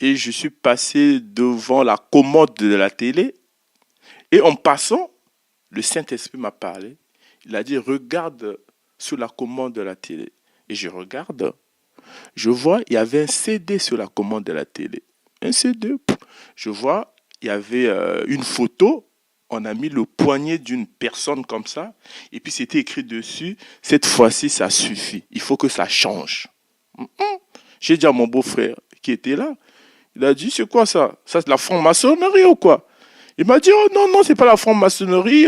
Speaker 1: et je suis passé devant la commode de la télé, et en passant, le Saint-Esprit m'a parlé. Il a dit, regarde sur la commande de la télé. Et je regarde, je vois, il y avait un CD sur la commande de la télé. Un CD. Je vois, il y avait une photo. On a mis le poignet d'une personne comme ça. Et puis c'était écrit dessus, cette fois-ci, ça suffit. Il faut que ça change. J'ai dit à mon beau-frère qui était là, il a dit, c'est quoi ça? Ça, c'est la franc-maçonnerie ou quoi? Il m'a dit, oh non, non, c'est pas la franc-maçonnerie.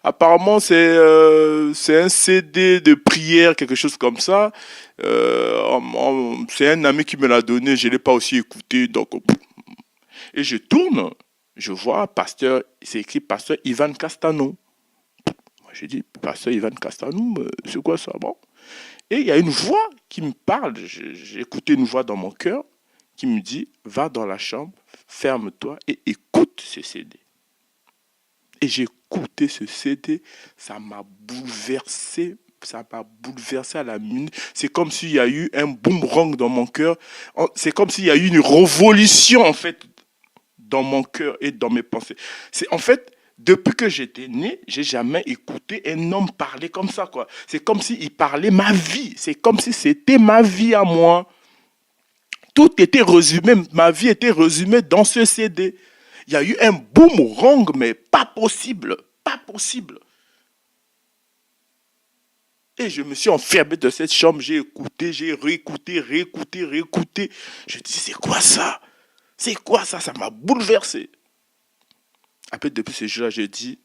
Speaker 1: Apparemment, c'est un CD de prière, quelque chose comme ça. C'est un ami qui me l'a donné, je ne l'ai pas aussi écouté. Donc, et je tourne, je vois pasteur, c'est écrit pasteur Ivan Castano. Moi, j'ai dit, pasteur Ivan Castano, c'est quoi ça? Bon. Et il y a une voix qui me parle. J'ai écouté une voix dans mon cœur qui me dit, va dans la chambre, ferme-toi et écoute ce CD. Et j'ai écouté ce CD, ça m'a bouleversé. Ça m'a bouleversé à la minute. C'est comme s'il y a eu un boomerang dans mon cœur. C'est comme s'il y a eu une révolution, en fait, dans mon cœur et dans mes pensées. C'est en fait, depuis que j'étais né, j'ai jamais écouté un homme parler comme ça, quoi. C'est comme s'il parlait ma vie. C'est comme si c'était ma vie à moi. Tout était résumé, ma vie était résumée dans ce CD. Il y a eu un boomerang, mais pas possible. Pas possible. Et je me suis enfermé dans cette chambre, j'ai écouté, j'ai réécouté, réécouté, réécouté. Je dis, c'est quoi ça? C'est quoi ça? Ça m'a bouleversé. Après, depuis ce jour-là, je dis,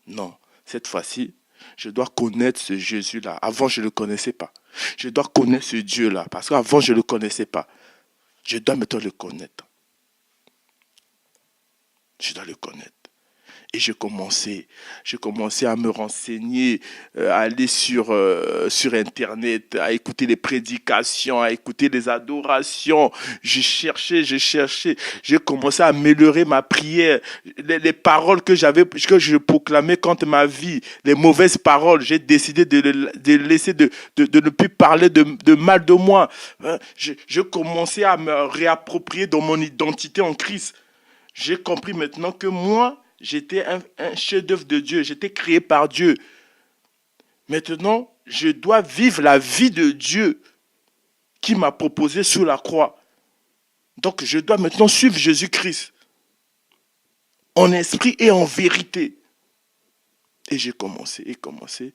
Speaker 1: non, cette fois-ci, je dois connaître ce Jésus-là. Avant, je ne le connaissais pas. Je dois connaître ce Dieu-là, parce qu'avant, je ne le connaissais pas. Je dois maintenant le connaître. Je dois le connaître. Et j'ai commencé à me renseigner, à aller sur Internet, à écouter les prédications, à écouter les adorations. J'ai cherché. J'ai commencé à améliorer ma prière. Les paroles que je proclamais contre ma vie, les mauvaises paroles, j'ai décidé de laisser, de ne plus parler de mal de moi. Je commençais à me réapproprier dans mon identité en Christ. J'ai compris maintenant que moi, j'étais un chef-d'œuvre de Dieu. J'étais créé par Dieu. Maintenant, je dois vivre la vie de Dieu qui m'a proposé sur la croix. Donc, je dois maintenant suivre Jésus-Christ en esprit et en vérité. Et j'ai commencé.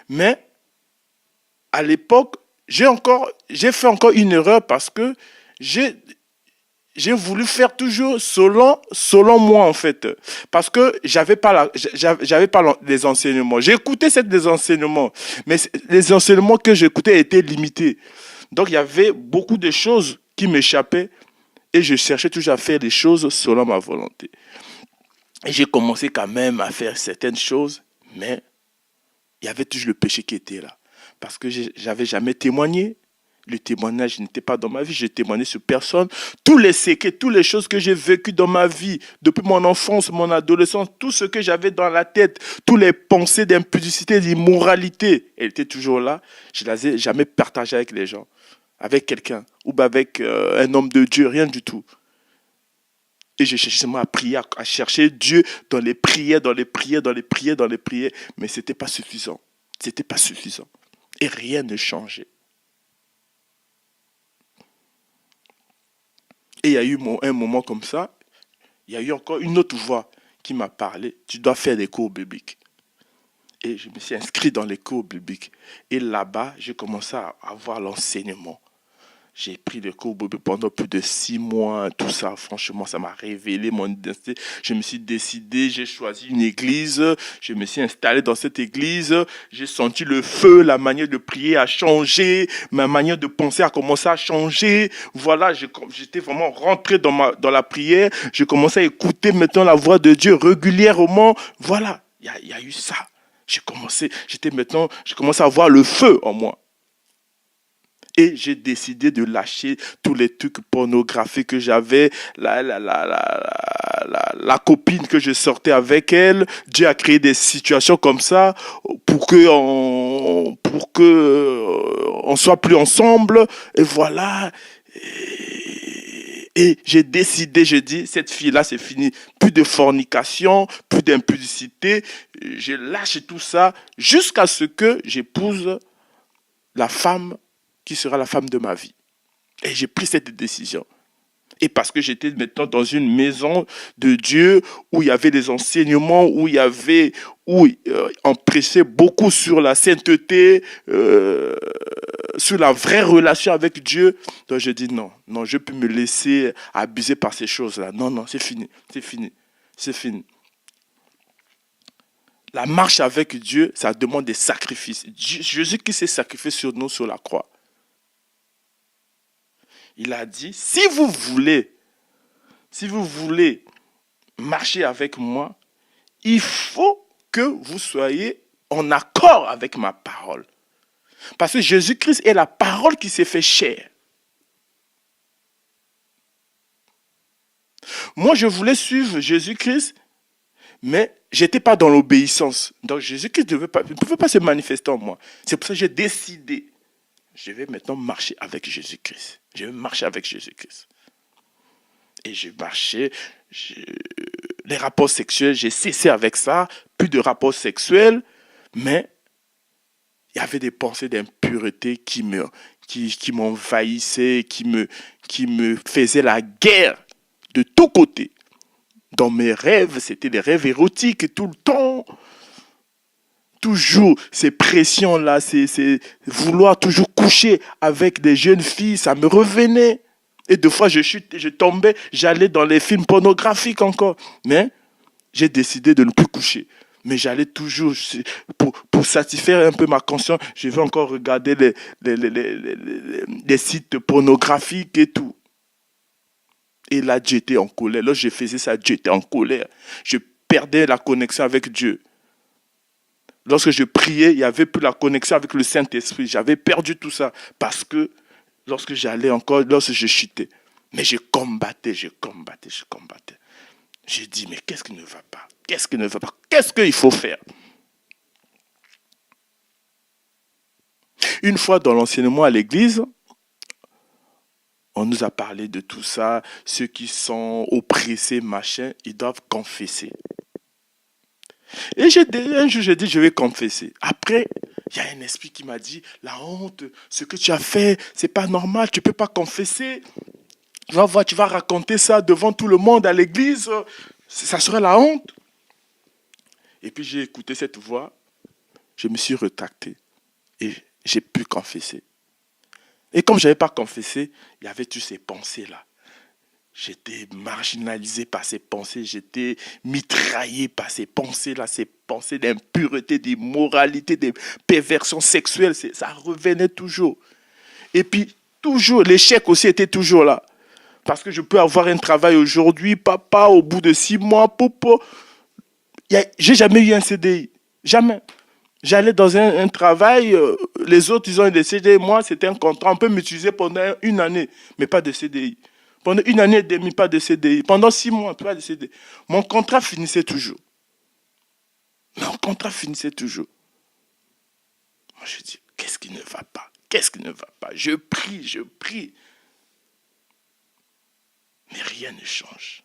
Speaker 1: Mais, à l'époque, j'ai fait encore une erreur parce que j'ai voulu faire toujours selon moi, en fait. Parce que j'avais pas les enseignements. J'écoutais les enseignements. Mais les enseignements que j'écoutais étaient limités. Donc, il y avait beaucoup de choses qui m'échappaient. Et je cherchais toujours à faire des choses selon ma volonté. Et j'ai commencé quand même à faire certaines choses. Mais il y avait toujours le péché qui était là. Parce que j'avais jamais témoigné. Le témoignage n'était pas dans ma vie, j'ai témoigné sur personne. Tous les secrets, toutes les choses que j'ai vécues dans ma vie, depuis mon enfance, mon adolescence, tout ce que j'avais dans la tête, toutes les pensées d'impudicité, d'immoralité, elles étaient toujours là. Je ne les ai jamais partagées avec les gens, avec quelqu'un, ou avec un homme de Dieu, rien du tout. Et j'ai cherché à prier, à chercher Dieu dans les prières, mais ce n'était pas suffisant. C'était pas suffisant. Et rien ne changeait. Et il y a eu un moment comme ça, il y a eu encore une autre voix qui m'a parlé. Tu dois faire des cours bibliques. Et je me suis inscrit dans les cours bibliques. Et là-bas, j'ai commencé à avoir l'enseignement. J'ai pris le cours pendant plus de 6 mois. Tout ça, franchement, ça m'a révélé mon identité. Je me suis décidé, j'ai choisi une église. Je me suis installé dans cette église. J'ai senti le feu, la manière de prier a changé. Ma manière de penser a commencé à changer. Voilà, j'étais vraiment rentré dans la prière. Je commençais à écouter maintenant la voix de Dieu régulièrement. Voilà, il y a eu ça. J'ai commencé à voir le feu en moi. Et j'ai décidé de lâcher tous les trucs pornographiques que j'avais, la copine que je sortais avec elle. Dieu a créé des situations comme ça pour que on soit plus ensemble. Et voilà. Et j'ai décidé, je dis, cette fille-là, c'est fini. Plus de fornication, plus d'impudicité. Je lâche tout ça jusqu'à ce que j'épouse la femme qui sera la femme de ma vie. Et j'ai pris cette décision. Et parce que j'étais maintenant dans une maison de Dieu où il y avait des enseignements, où on prêchait beaucoup sur la sainteté, sur la vraie relation avec Dieu. Donc je dis non, je peux me laisser abuser par ces choses-là. Non, c'est fini, c'est fini, c'est fini. La marche avec Dieu, ça demande des sacrifices. Jésus qui s'est sacrifié sur nous sur la croix. Il a dit, si vous voulez marcher avec moi, il faut que vous soyez en accord avec ma parole. Parce que Jésus-Christ est la parole qui s'est fait chair. Moi, je voulais suivre Jésus-Christ, mais je n'étais pas dans l'obéissance. Donc Jésus-Christ ne pouvait pas se manifester en moi. C'est pour ça que j'ai décidé. Je vais maintenant marcher avec Jésus-Christ. Je vais marcher avec Jésus-Christ. Et j'ai marché. Les rapports sexuels, j'ai cessé avec ça. Plus de rapports sexuels. Mais il y avait des pensées d'impureté qui m'envahissaient, qui me faisaient la guerre de tous côtés. Dans mes rêves, c'était des rêves érotiques tout le temps. Toujours ces pressions-là, c'est vouloir toujours coucher avec des jeunes filles, ça me revenait. Et deux fois, je tombais, j'allais dans les films pornographiques encore. Mais j'ai décidé de ne plus coucher. Mais j'allais toujours, pour satisfaire un peu ma conscience, je vais encore regarder les sites pornographiques et tout. Et là, j'étais en colère. Lorsque je faisais ça, j'étais en colère. Je perdais la connexion avec Dieu. Lorsque je priais, il n'y avait plus la connexion avec le Saint-Esprit. J'avais perdu tout ça parce que lorsque je chutais. Mais je combattais. J'ai dit, mais qu'est-ce qui ne va pas? Qu'est-ce qui ne va pas? Qu'est-ce qu'il faut faire? Une fois dans l'enseignement à l'église, on nous a parlé de tout ça. Ceux qui sont oppressés, machin, ils doivent confesser. Et un jour, j'ai dit, je vais confesser. Après, il y a un esprit qui m'a dit, la honte, ce que tu as fait, c'est pas normal, tu peux pas confesser. Tu vas raconter ça devant tout le monde à l'église, ça serait la honte. Et puis j'ai écouté cette voix, je me suis retracté et j'ai pu confesser. Et comme je n'avais pas confessé, il y avait toutes ces pensées-là. J'étais marginalisé par ces pensées, j'étais mitraillé par ces pensées-là, ces pensées d'impureté, d'immoralité, de perversion sexuelle, ça revenait toujours. Et puis, toujours, l'échec aussi était toujours là. Parce que je peux avoir un travail aujourd'hui, papa, au bout de 6 mois, popo. J'ai jamais eu un CDI. Jamais. J'allais dans un travail, les autres, ils ont eu des CDI. Moi, c'était un contrat. On peut m'utiliser pendant 1 année, mais pas de CDI. Pendant 1 année et demie, pas de CDI. Pendant 6 mois, pas de CDI. Mon contrat finissait toujours. Moi, je dis, qu'est-ce qui ne va pas? Qu'est-ce qui ne va pas? Je prie. Mais rien ne change.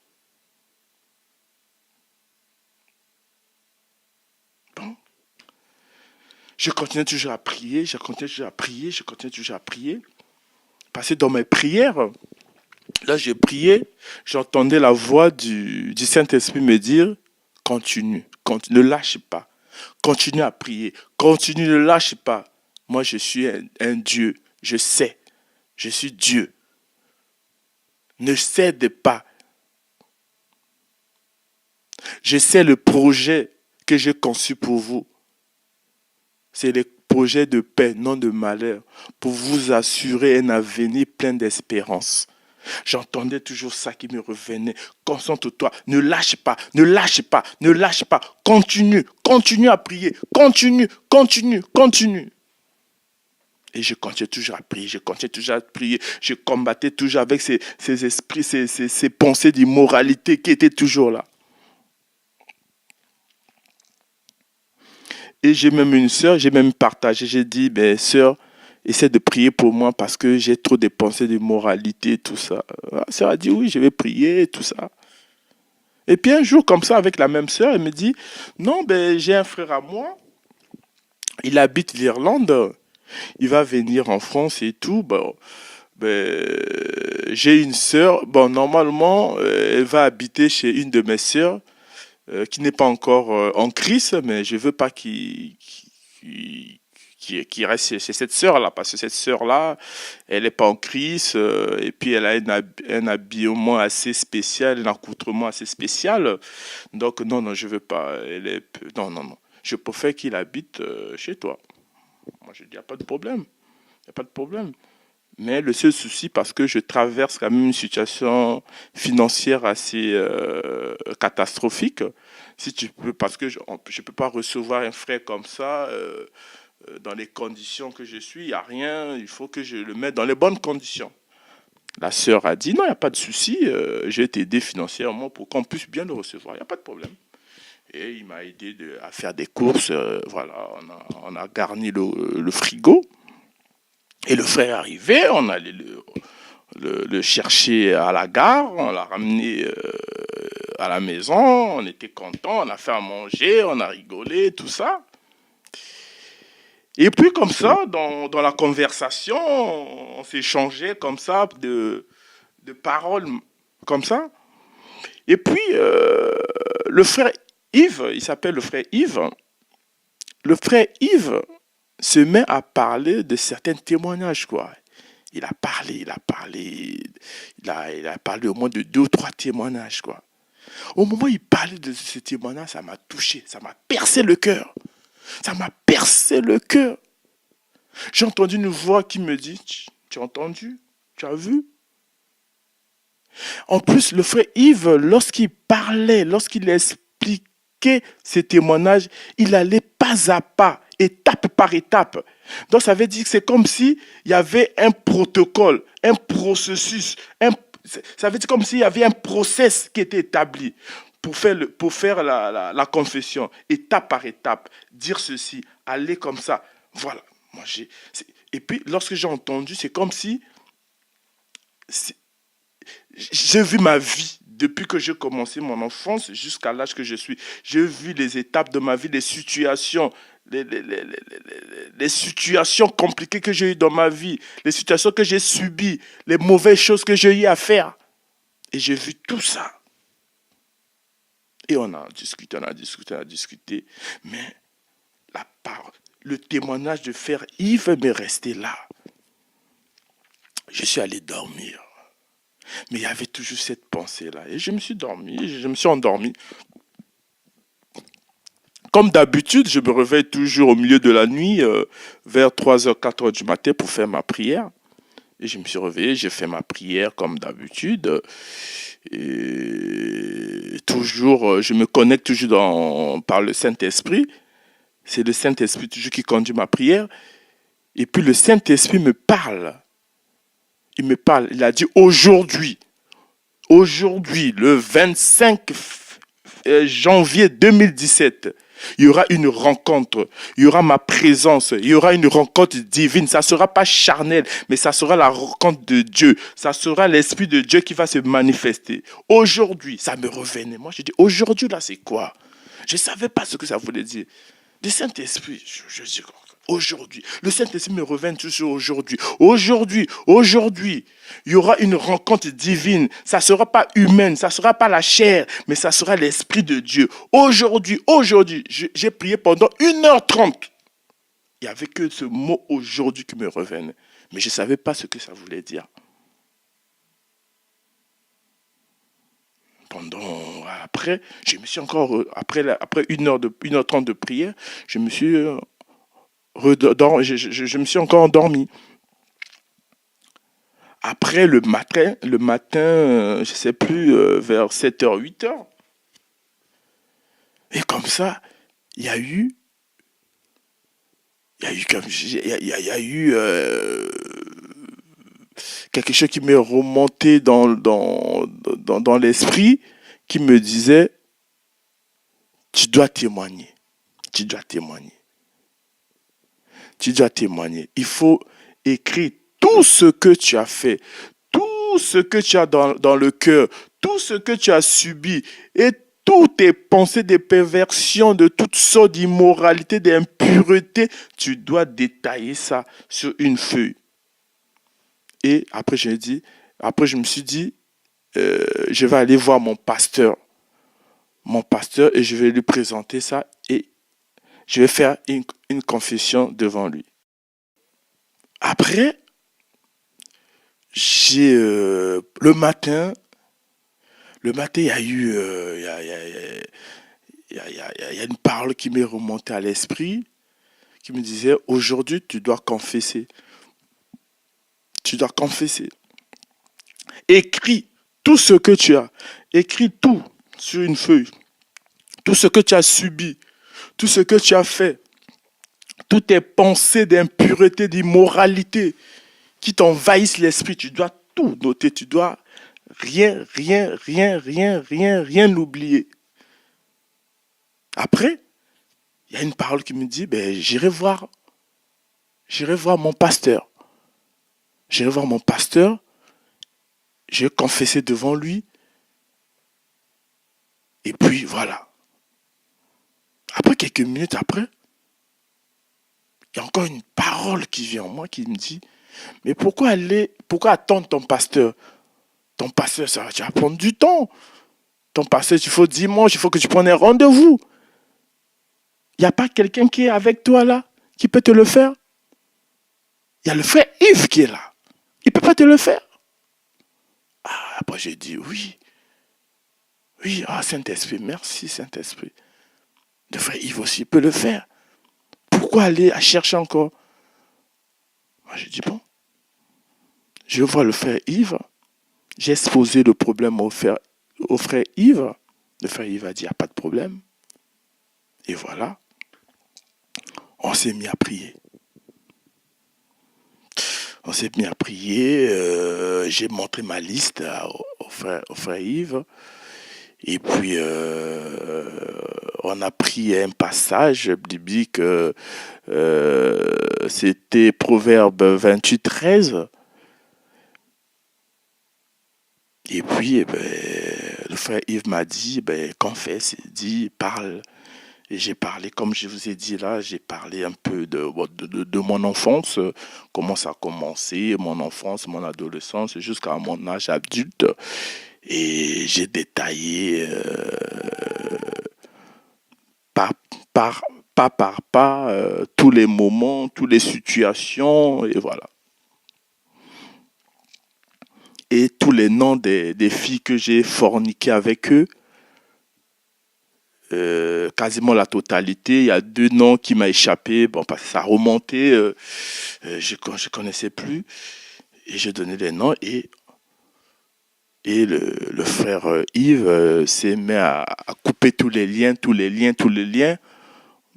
Speaker 1: Bon. Je continue toujours à prier. Parce que dans mes prières, là, j'ai prié, j'entendais la voix du Saint-Esprit me dire, continue, ne lâche pas. Continue à prier. Continue, ne lâche pas. Moi, je suis un Dieu. Je sais. Je suis Dieu. Ne cède pas. Je sais le projet que j'ai conçu pour vous. C'est le projet de paix, non de malheur, pour vous assurer un avenir plein d'espérance. J'entendais toujours ça qui me revenait. Concentre-toi, ne lâche pas, ne lâche pas, ne lâche pas. Continue, continue à prier, continue, continue, continue. Et je continuais toujours à prier, je continuais toujours à prier. Je combattais toujours avec ces esprits, ces pensées d'immoralité qui étaient toujours là. Et j'ai même une sœur, j'ai même partagé, j'ai dit, ben sœur, essaie de prier pour moi parce que j'ai trop de pensées de moralité, tout ça. La sœur a dit oui, je vais prier, tout ça. Et puis un jour, comme ça, avec la même sœur, elle me dit, non, ben j'ai un frère à moi, il habite l'Irlande, il va venir en France et tout. Bon, ben, j'ai une sœur, bon, normalement, elle va habiter chez une de mes sœurs, qui n'est pas encore en crise, mais je veux pas qu'il reste chez cette sœur-là, parce que cette sœur-là, elle n'est pas en crise, et puis elle a un habillement assez spécial, un accoutrement assez spécial. Donc, non, non, je veux pas. Non, non, non. Je préfère qu'il habite chez toi. Moi, je dis, il n'y a pas de problème. Il n'y a pas de problème. Mais le seul souci, parce que je traverse quand même une situation financière assez catastrophique, si tu peux, parce que je ne peux pas recevoir un frère comme ça dans les conditions que je suis, il n'y a rien, il faut que je le mette dans les bonnes conditions. La sœur a dit, non, il n'y a pas de souci, je vais t'aider financièrement pour qu'on puisse bien le recevoir, il n'y a pas de problème. Et il m'a aidé à faire des courses, voilà, on a garni le frigo. Et le frère est arrivé, on allait le chercher à la gare, on l'a ramené à la maison, on était content, on a fait à manger, on a rigolé, tout ça. Et puis comme ça, dans la conversation, on s'échangeait comme ça de paroles comme ça. Et puis le frère Yves, il s'appelle le frère Yves, le frère Yves se met à parler de certains témoignages, quoi. Il a parlé au moins de 2 ou 3 témoignages, quoi. Au moment où il parlait de ce témoignage, ça m'a touché, ça m'a percé le cœur. Ça m'a percé le cœur. J'ai entendu une voix qui me dit, tu as entendu? Tu as vu? En plus, le frère Yves, lorsqu'il parlait, lorsqu'il expliquait ses témoignages, il allait pas à pas, étape par étape. Donc ça veut dire que c'est comme si il y avait un protocole, un processus, ça veut dire comme s'il y avait un process qui était établi pour faire la confession, étape par étape, dire ceci, aller comme ça. Voilà. Et puis lorsque j'ai entendu, c'est comme si j'ai vu ma vie depuis que j'ai commencé mon enfance jusqu'à l'âge que je suis. J'ai vu les étapes de ma vie, les situations, les situations compliquées que j'ai eues dans ma vie, les situations que j'ai subies, les mauvaises choses que j'ai eu à faire. Et j'ai vu tout ça. Et on a discuté, on a discuté, on a discuté. Mais le témoignage de frère Yves m'est resté là. Je suis allé dormir. Mais il y avait toujours cette pensée-là. Et je me suis endormi. Comme d'habitude, je me réveille toujours au milieu de la nuit, vers 3h, 4h du matin pour faire ma prière. Et je me suis réveillé, j'ai fait ma prière comme d'habitude. Et toujours, je me connecte toujours par le Saint-Esprit. C'est le Saint-Esprit toujours qui conduit ma prière. Et puis le Saint-Esprit me parle. Il me parle. Il a dit aujourd'hui, le 25 janvier 2017, il y aura une rencontre, il y aura ma présence, il y aura une rencontre divine. Ça ne sera pas charnel, mais ça sera la rencontre de Dieu. Ça sera l'Esprit de Dieu qui va se manifester. Aujourd'hui, ça me revenait. Moi, je dis, aujourd'hui, là, c'est quoi? Je ne savais pas ce que ça voulait dire. Le Saint-Esprit, je dis, aujourd'hui. Le Saint-Esprit me revient toujours aujourd'hui. Aujourd'hui, il y aura une rencontre divine. Ça ne sera pas humaine, ça ne sera pas la chair, mais ça sera l'Esprit de Dieu. Aujourd'hui, j'ai prié pendant 1h30. Il n'y avait que ce mot aujourd'hui qui me revenait. Mais je ne savais pas ce que ça voulait dire. Après, je me suis encore, après 1h30 de prière, je me suis je me suis encore endormi. Après, le matin, je ne sais plus, vers 7h, 8h, et comme ça, il y a eu, il y a eu, comme, il y a eu quelque chose qui m'est remonté dans l'esprit, qui me disait, tu dois témoigner, tu dois témoigner, tu dois témoigner. Il faut écrire tout ce que tu as fait, tout ce que tu as dans le cœur, tout ce que tu as subi, et toutes tes pensées, des perversions, de toutes sortes d'immoralités, d'impuretés, tu dois détailler ça sur une feuille. Et après, je me suis dit, je vais aller voir mon pasteur, et je vais lui présenter ça, et je vais faire une confession devant lui. Après, j'ai le matin, il y a eu, il y a une parole qui m'est remontée à l'esprit, qui me disait, aujourd'hui, tu dois confesser. Tu dois confesser. Écris tout ce que tu as. Écris tout sur une feuille. Tout ce que tu as subi. Tout ce que tu as fait. Toutes tes pensées d'impureté, d'immoralité qui t'envahissent l'esprit. Tu dois tout noter. Tu dois rien oublier. Après, il y a une parole qui me dit, j'irai voir mon pasteur. J'irai voir mon pasteur, je vais confesser devant lui, et puis voilà. Après, quelques minutes après, il y a encore une parole qui vient en moi qui me dit, mais pourquoi attendre ton pasteur? Ton pasteur, ça va prendre du temps. Ton pasteur, il faut dimanche, il faut que tu prennes un rendez-vous. Il n'y a pas quelqu'un qui est avec toi là, qui peut te le faire? Il y a le frère Yves qui est là. Il ne peut pas te le faire. Après, j'ai dit oui. Oui, Saint-Esprit, merci Saint-Esprit. Le frère Yves aussi peut le faire. Pourquoi aller à chercher encore? Moi, j'ai dit bon. Je vois le frère Yves. J'ai exposé le problème au frère Yves. Le frère Yves a dit, il n'y a pas de problème. Et voilà. On s'est mis à prier. J'ai montré ma liste au frère Yves. Et puis, on a pris un passage biblique. C'était Proverbe 28, 13. Et puis, le frère Yves m'a dit, confesse, dit, parle. Et j'ai parlé, comme je vous ai dit là, j'ai parlé un peu de mon enfance, comment ça a commencé, mon enfance, mon adolescence, jusqu'à mon âge adulte. Et j'ai détaillé pas par pas tous les moments, toutes les situations, et voilà. Et tous les noms des filles que j'ai forniquées avec eux, quasiment la totalité. Il y a 2 noms qui m'ont échappé, parce que ça remontait, je connaissais plus, et j'ai donné les noms, et le frère Yves s'est mis à couper tous les liens,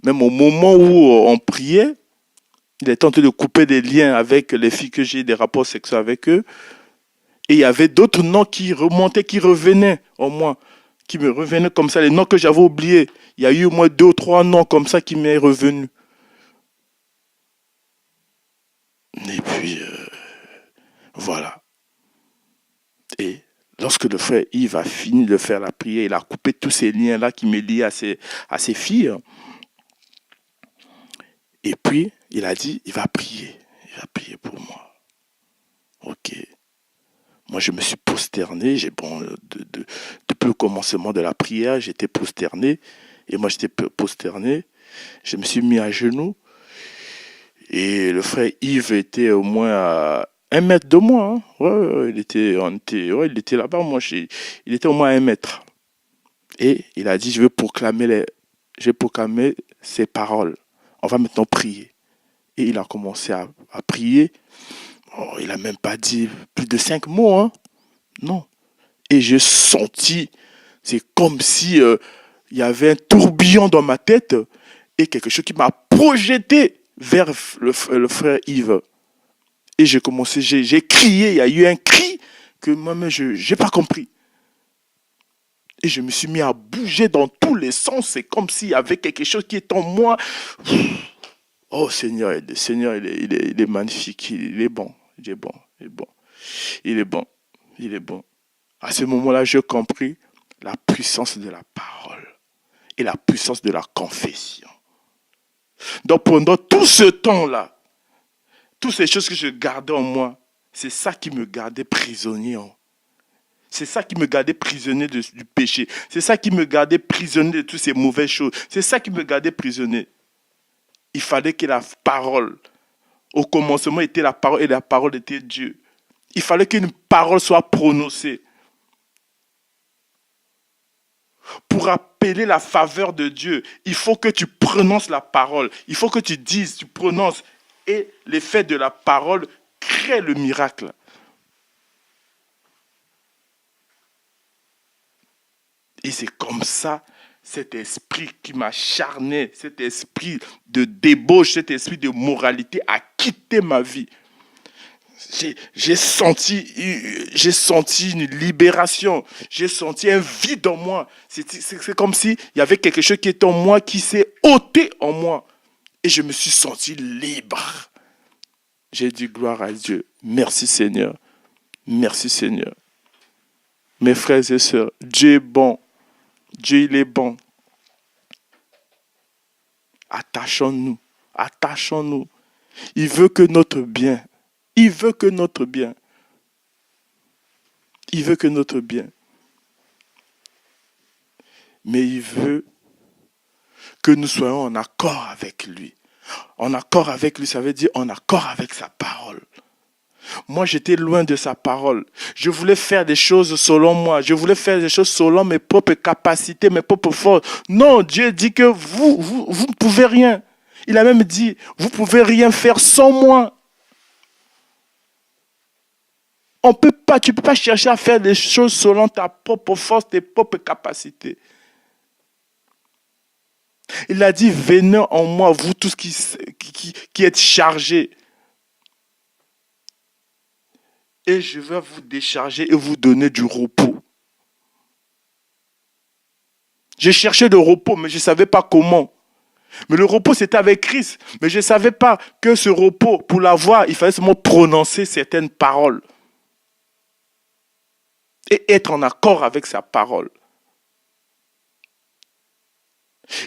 Speaker 1: même au moment où on priait, il est tenté de couper des liens avec les filles que j'ai des rapports sexuels avec eux, et il y avait d'autres noms qui remontaient, qui revenaient en moi, qui me revenaient comme ça, les noms que j'avais oubliés. Il y a eu au moins 2 ou 3 noms comme ça qui m'est revenu. Et puis, voilà. Et lorsque le frère Yves a fini de faire la prière, il a coupé tous ces liens-là qui me liaient à ses filles. Et puis, il a dit, il va prier. Il va prier pour moi. Ok. Moi, je me suis prosterné. Depuis le commencement de la prière, j'étais prosterné. Et moi, j'étais prosterné. Je me suis mis à genoux. Et le frère Yves était au moins à 1 mètre de moi. Hein. Ouais, il était là-bas. Il était au moins à 1 mètre. Et il a dit, je vais proclamer ces paroles. On va maintenant prier. Et il a commencé à prier. Oh, il n'a même pas dit plus de 5 mots. Hein. Non. Et j'ai senti, c'est comme si il y avait un tourbillon dans ma tête et quelque chose qui m'a projeté vers le frère Yves. Et j'ai commencé, j'ai crié, il y a eu un cri que moi-même, je n'ai pas compris. Et je me suis mis à bouger dans tous les sens. C'est comme s'il y avait quelque chose qui est en moi. Oh Seigneur, Seigneur, il est magnifique, il est bon, il est bon, il est bon, il est bon, il est bon. À ce moment-là, j'ai compris la puissance de la parole et la puissance de la confession. Donc pendant tout ce temps-là, toutes ces choses que je gardais en moi, c'est ça qui me gardait prisonnier. C'est ça qui me gardait prisonnier du péché. C'est ça qui me gardait prisonnier de toutes ces mauvaises choses. C'est ça qui me gardait prisonnier. Il fallait que la parole, au commencement était la parole et la parole était Dieu. Il fallait qu'une parole soit prononcée pour appeler la faveur de Dieu. Il faut que tu prononces la parole. Il faut que tu dises, tu prononces. Et l'effet de la parole crée le miracle. Et c'est comme ça, cet esprit qui m'a charné, cet esprit de débauche, cet esprit de moralité a quitté ma vie. J'ai senti une libération, j'ai senti un vide en moi. C'est comme s'il y avait quelque chose qui était en moi, qui s'est ôté en moi. Et je me suis senti libre. J'ai dit gloire à Dieu. Merci Seigneur. Merci Seigneur. Mes frères et sœurs, Dieu est bon. Dieu, il est bon. Attachons-nous. Attachons-nous. Il veut que notre bien. Il veut que notre bien. Il veut que notre bien. Mais il veut que nous soyons en accord avec lui. En accord avec lui, ça veut dire en accord avec sa parole. Moi, j'étais loin de sa parole. Je voulais faire des choses selon moi. Je voulais faire des choses selon mes propres capacités, mes propres forces. Non, Dieu dit que vous ne pouvez rien. Il a même dit, vous ne pouvez rien faire sans moi. Tu ne peux pas chercher à faire des choses selon ta propre force, tes propres capacités. Il a dit, venez en moi, vous tous qui êtes chargés. Et je vais vous décharger et vous donner du repos. J'ai cherché le repos, mais je ne savais pas comment. Mais le repos, c'était avec Christ. Mais je ne savais pas que ce repos, pour l'avoir, il fallait seulement prononcer certaines paroles. Et être en accord avec sa parole.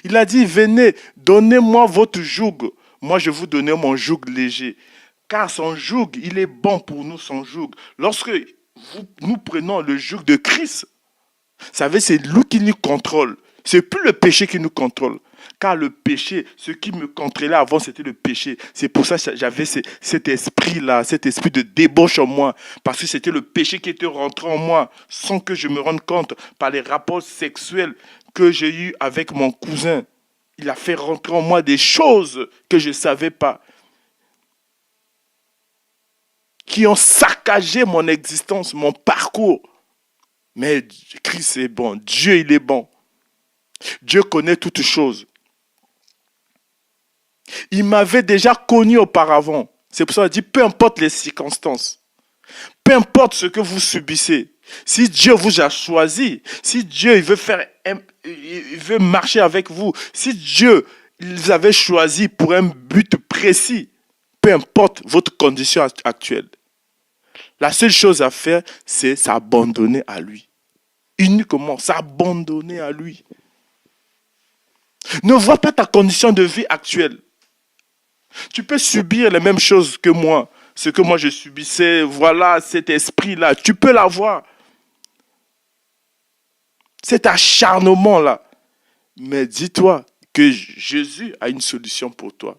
Speaker 1: Il a dit, venez, donnez-moi votre joug. Moi, je vous donne mon joug léger. Car son joug, il est bon pour nous, son joug. Lorsque nous prenons le joug de Christ, vous savez, c'est lui qui nous contrôle. C'est plus le péché qui nous contrôle. Car le péché, ce qui me contrôlait avant, c'était le péché. C'est pour ça que j'avais cet esprit-là, cet esprit de débauche en moi. Parce que c'était le péché qui était rentré en moi sans que je me rende compte par les rapports sexuels que j'ai eus avec mon cousin. Il a fait rentrer en moi des choses que je ne savais pas, qui ont saccagé mon existence, mon parcours. Mais Christ est bon, Dieu il est bon. Dieu connaît toutes choses. Il m'avait déjà connu auparavant. C'est pour ça qu'il dit, peu importe les circonstances, peu importe ce que vous subissez, si Dieu vous a choisi, si Dieu il veut marcher avec vous, si Dieu vous avait choisi pour un but précis, peu importe votre condition actuelle, la seule chose à faire, c'est s'abandonner à lui. Uniquement s'abandonner à lui. Ne vois pas ta condition de vie actuelle. Tu peux subir les mêmes choses que moi. Ce que moi je subissais, voilà, cet esprit-là, tu peux l'avoir. Cet acharnement-là. Mais dis-toi que Jésus a une solution pour toi.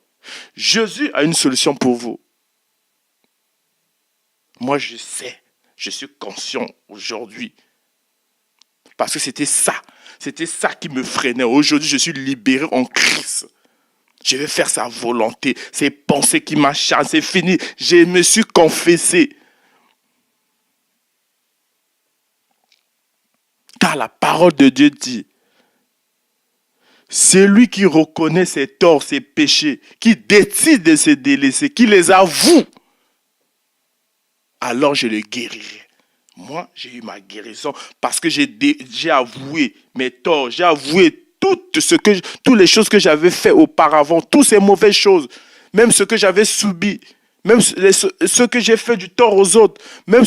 Speaker 1: Jésus a une solution pour vous. Moi, je sais, je suis conscient aujourd'hui. Parce que c'était ça qui me freinait. Aujourd'hui, je suis libéré en Christ. Je vais faire sa volonté. Ces pensées qui m'acharnent, c'est fini. Je me suis confessé. Car la parole de Dieu dit, celui qui reconnaît ses torts, ses péchés, qui décide de se délaisser, qui les avoue, alors je le guérirai. Moi, j'ai eu ma guérison parce que j'ai avoué mes torts, j'ai avoué toutes les choses que j'avais fait auparavant, toutes ces mauvaises choses, même ce que j'avais subi, même ce que j'ai fait du tort aux autres, même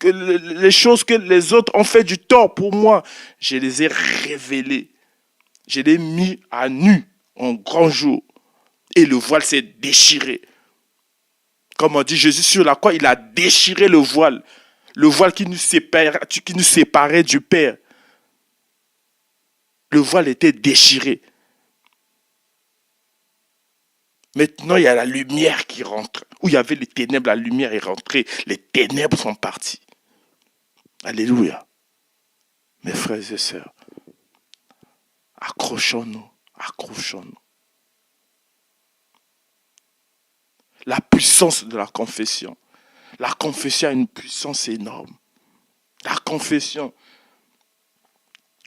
Speaker 1: les choses que les autres ont fait du tort pour moi, je les ai révélées. Je l'ai mis à nu en grand jour et le voile s'est déchiré. Comme on dit Jésus sur la croix, il a déchiré le voile qui nous séparait du Père. Le voile était déchiré. Maintenant, il y a la lumière qui rentre. Où il y avait les ténèbres, la lumière est rentrée. Les ténèbres sont parties. Alléluia. Mes frères et sœurs, accrochons-nous. La puissance de la confession. La confession a une puissance énorme. La confession.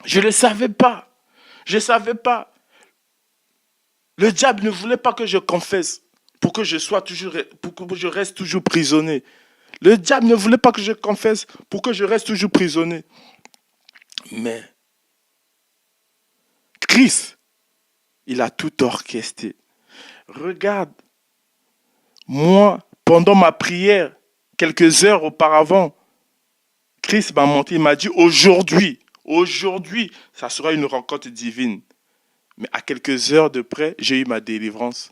Speaker 1: Je ne le savais pas. Je ne savais pas. Le diable ne voulait pas que je confesse pour que je reste toujours prisonnier. Le diable ne voulait pas que je confesse pour que je reste toujours prisonnier. Mais Christ, il a tout orchestré. Regarde, moi, pendant ma prière, quelques heures auparavant, Christ m'a montré, il m'a dit aujourd'hui, ça sera une rencontre divine. Mais à quelques heures de près, j'ai eu ma délivrance.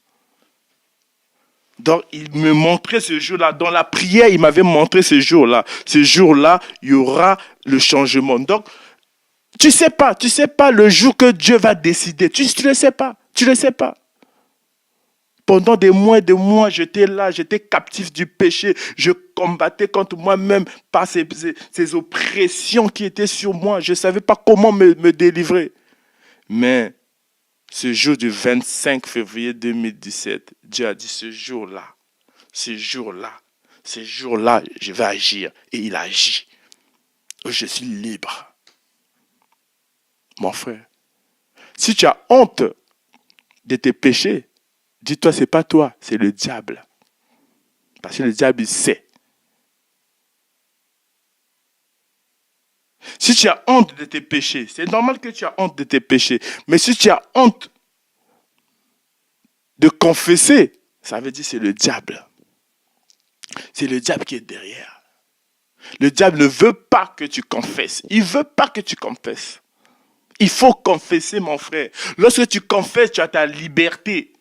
Speaker 1: Donc, il me montrait ce jour-là. Dans la prière, il m'avait montré ce jour-là. Ce jour-là, il y aura le changement. Donc, tu sais pas le jour que Dieu va décider. Tu le sais pas. Pendant des mois, j'étais là, j'étais captif du péché. Je combattais contre moi-même par ces oppressions qui étaient sur moi. Je ne savais pas comment me délivrer. Mais ce jour du 25 février 2017, Dieu a dit ce jour-là, je vais agir. Et il agit. Je suis libre. Mon frère, si tu as honte de tes péchés, dis-toi, ce n'est pas toi, c'est le diable. Parce que le diable, il sait. Si tu as honte de tes péchés, c'est normal que tu as honte de tes péchés. Mais si tu as honte de confesser, ça veut dire que c'est le diable. C'est le diable qui est derrière. Le diable ne veut pas que tu confesses. Il ne veut pas que tu confesses. Il faut confesser, mon frère. Lorsque tu confesses, tu as ta liberté.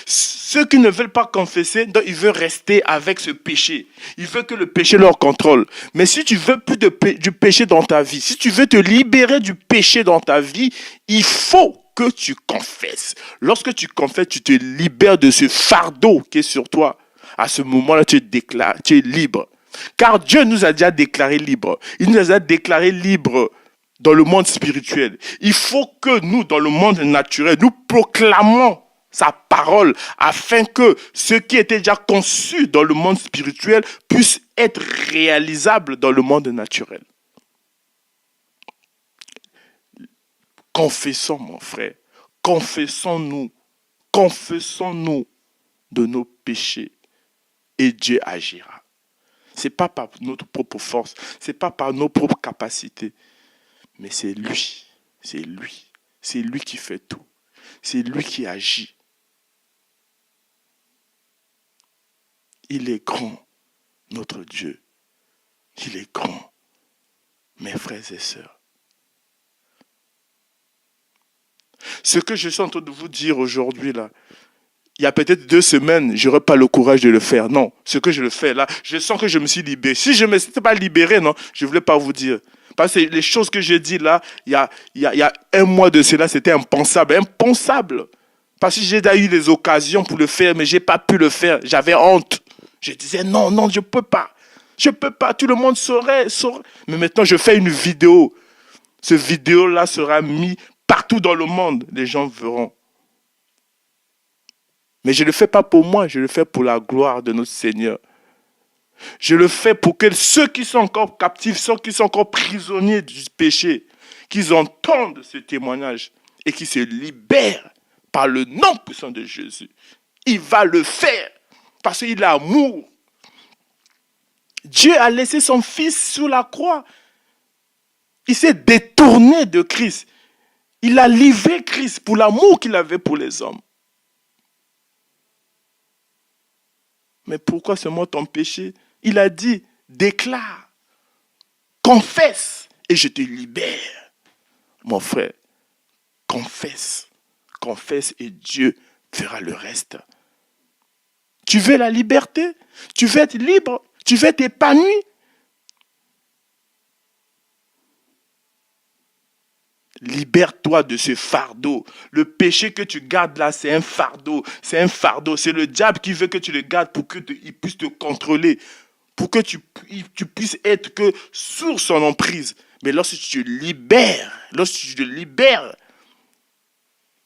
Speaker 1: Ceux qui ne veulent pas confesser, donc ils veulent rester avec ce péché. Ils veulent que le péché leur contrôle. Mais si tu veux plus du péché dans ta vie, si tu veux te libérer du péché dans ta vie, il faut que tu confesses. Lorsque tu confesses, tu te libères de ce fardeau qui est sur toi. À ce moment-là, tu es libre. Car Dieu nous a déjà déclarés libres. Il nous a déjà déclarés libres dans le monde spirituel. Il faut que nous, dans le monde naturel, nous proclamons sa parole, afin que ce qui était déjà conçu dans le monde spirituel puisse être réalisable dans le monde naturel. Confessons, mon frère, confessons-nous de nos péchés et Dieu agira. Ce n'est pas par notre propre force, ce n'est pas par nos propres capacités, mais c'est lui qui fait tout, c'est lui qui agit. Il est grand, notre Dieu. Il est grand, mes frères et sœurs. Ce que je suis en train de vous dire aujourd'hui, là, il y a peut-être 2 semaines, je n'aurais pas le courage de le faire. Non, ce que je le fais là, je sens que je me suis libéré. Si je ne me suis pas libéré, non, je ne voulais pas vous dire. Parce que les choses que j'ai dit là, il y a 1 mois de cela, c'était impensable. Parce que j'ai déjà eu les occasions pour le faire, mais je n'ai pas pu le faire. J'avais honte. Je disais non, non, je ne peux pas. Je ne peux pas. Tout le monde saurait. Mais maintenant, je fais une vidéo. Cette vidéo-là sera mise partout dans le monde. Les gens verront. Mais je ne le fais pas pour moi. Je le fais pour la gloire de notre Seigneur. Je le fais pour que ceux qui sont encore captifs, ceux qui sont encore prisonniers du péché, qu'ils entendent ce témoignage et qu'ils se libèrent par le nom puissant de Jésus. Il va le faire parce qu'il a amour. Dieu a laissé son fils sur la croix. Il s'est détourné de Christ. Il a livré Christ pour l'amour qu'il avait pour les hommes. Mais pourquoi seulement ton péché? Il a dit, déclare, confesse et je te libère. Mon frère, confesse. Confesse et Dieu fera le reste. Tu veux la liberté? Tu veux être libre? Tu veux être épanoui? Libère-toi de ce fardeau. Le péché que tu gardes là, c'est un fardeau. C'est un fardeau. C'est le diable qui veut que tu le gardes pour qu'il puisse te contrôler. Pour que tu puisses être que sous son emprise. Mais lorsque tu te libères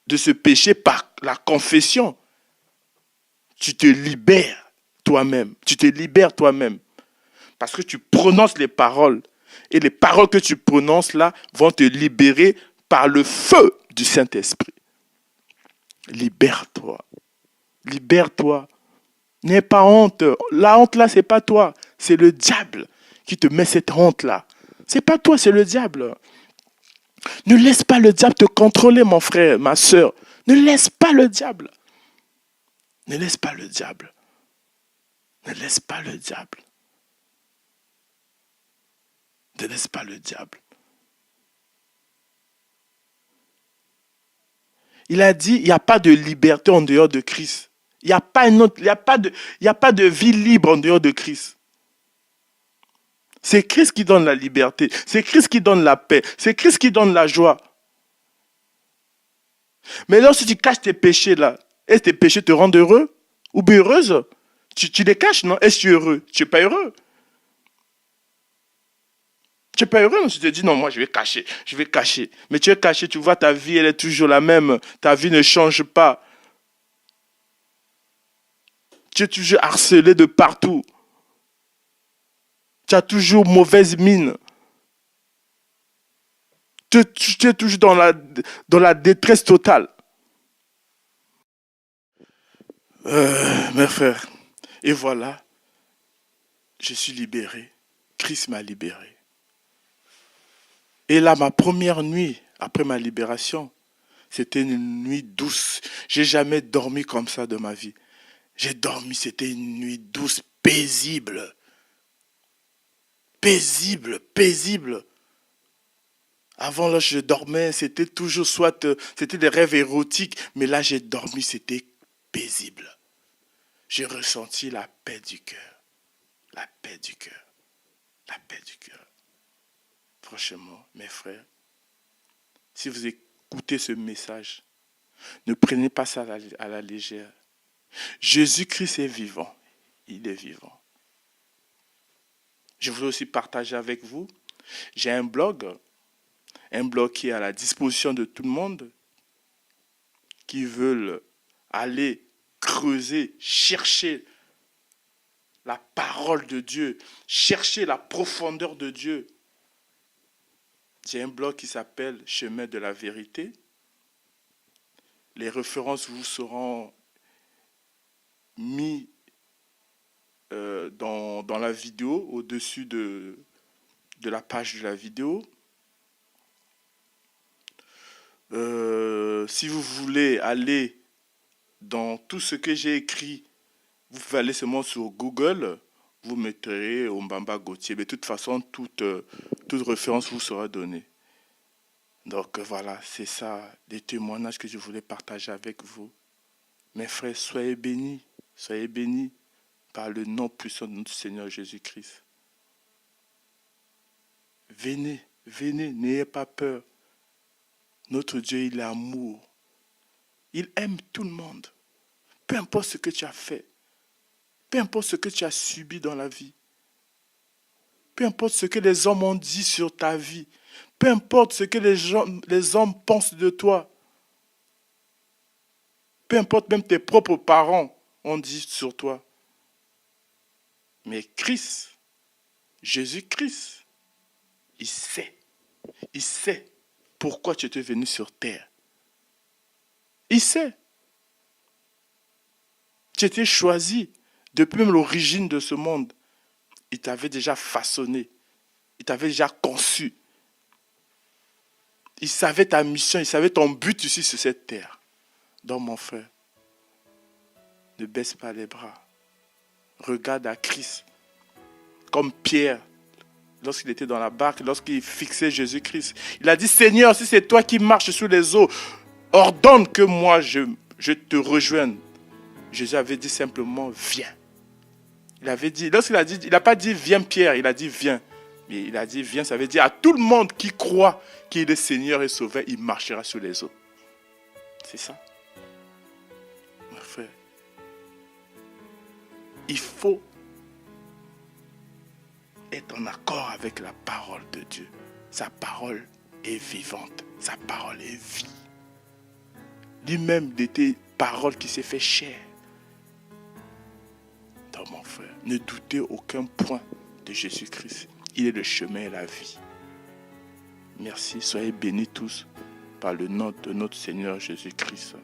Speaker 1: de ce péché par la confession, tu te libères toi-même. Tu te libères toi-même. Parce que tu prononces les paroles. Et les paroles que tu prononces là vont te libérer par le feu du Saint-Esprit. Libère-toi. Libère-toi. N'aie pas honte. La honte là, c'est pas toi. C'est le diable qui te met cette honte là. C'est pas toi, c'est le diable. Ne laisse pas le diable te contrôler, mon frère, ma soeur. Ne laisse pas le diable. Ne laisse pas le diable. Ne laisse pas le diable. Ne laisse pas le diable. Il a dit, il n'y a pas de liberté en dehors de Christ. Il n'y a pas de vie libre en dehors de Christ. C'est Christ qui donne la liberté. C'est Christ qui donne la paix. C'est Christ qui donne la joie. Mais lorsque tu caches tes péchés là, est-ce que tes péchés te rendent heureux ou bien heureuse? Tu les caches, non? Est-ce que tu es heureux? Tu n'es pas heureux. Tu n'es pas heureux, tu te dis non, moi je vais cacher, je vais cacher. Mais tu es caché, tu vois ta vie, elle est toujours la même. Ta vie ne change pas. Tu es toujours harcelé de partout. Tu as toujours mauvaise mine. Tu es toujours dans la détresse totale. Mes frères, et voilà, je suis libéré. Christ m'a libéré. Et là, ma première nuit, après ma libération, c'était une nuit douce. J'ai jamais dormi comme ça de ma vie. J'ai dormi, c'était une nuit douce, paisible. Paisible, paisible. Avant, là, je dormais, c'était toujours c'était des rêves érotiques, mais là, j'ai dormi, c'était paisible. J'ai ressenti la paix du cœur. La paix du cœur. La paix du cœur. Franchement, mes frères, si vous écoutez ce message, ne prenez pas ça à la légère. Jésus-Christ est vivant. Il est vivant. Je voulais aussi partager avec vous. J'ai un blog qui est à la disposition de tout le monde qui veulent aller creuser, chercher la parole de Dieu, chercher la profondeur de Dieu. J'ai un blog qui s'appelle Chemin de la vérité. Les références vous seront mises dans la vidéo, au-dessus de la page de la vidéo. Si vous voulez aller dans tout ce que j'ai écrit, vous pouvez aller seulement sur Google, vous mettrez Ombamba Gauthier. Mais de toute façon, toute référence vous sera donnée. Donc voilà, c'est ça, les témoignages que je voulais partager avec vous. Mes frères, soyez bénis par le nom puissant de notre Seigneur Jésus-Christ. Venez, n'ayez pas peur. Notre Dieu, il est amour. Il aime tout le monde. Peu importe ce que tu as fait. Peu importe ce que tu as subi dans la vie. Peu importe ce que les hommes ont dit sur ta vie. Peu importe ce que les hommes pensent de toi. Peu importe même tes propres parents ont dit sur toi. Mais Christ, Jésus-Christ, il sait. Il sait pourquoi tu étais venu sur terre. Il sait. Tu étais choisi depuis même l'origine de ce monde. Il t'avait déjà façonné. Il t'avait déjà conçu. Il savait ta mission, il savait ton but ici sur cette terre. Donc mon frère, ne baisse pas les bras. Regarde à Christ. Comme Pierre, lorsqu'il était dans la barque, lorsqu'il fixait Jésus-Christ. Il a dit, Seigneur, si c'est toi qui marches sur les eaux, ordonne que moi je te rejoigne. Jésus avait dit simplement, viens. Il avait dit, lorsqu'il a dit, il n'a pas dit, viens Pierre, il a dit, viens. Mais il a dit, viens, ça veut dire à tout le monde qui croit qu'il est Seigneur et Sauveur, il marchera sur les eaux. C'est ça. Mon frère, il faut être en accord avec la parole de Dieu. Sa parole est vivante. Sa parole est vie. Lui-même était parole qui s'est fait chair. Donc mon frère, ne doutez aucun point de Jésus-Christ. Il est le chemin et la vie. Merci, soyez bénis tous par le nom de notre Seigneur Jésus-Christ.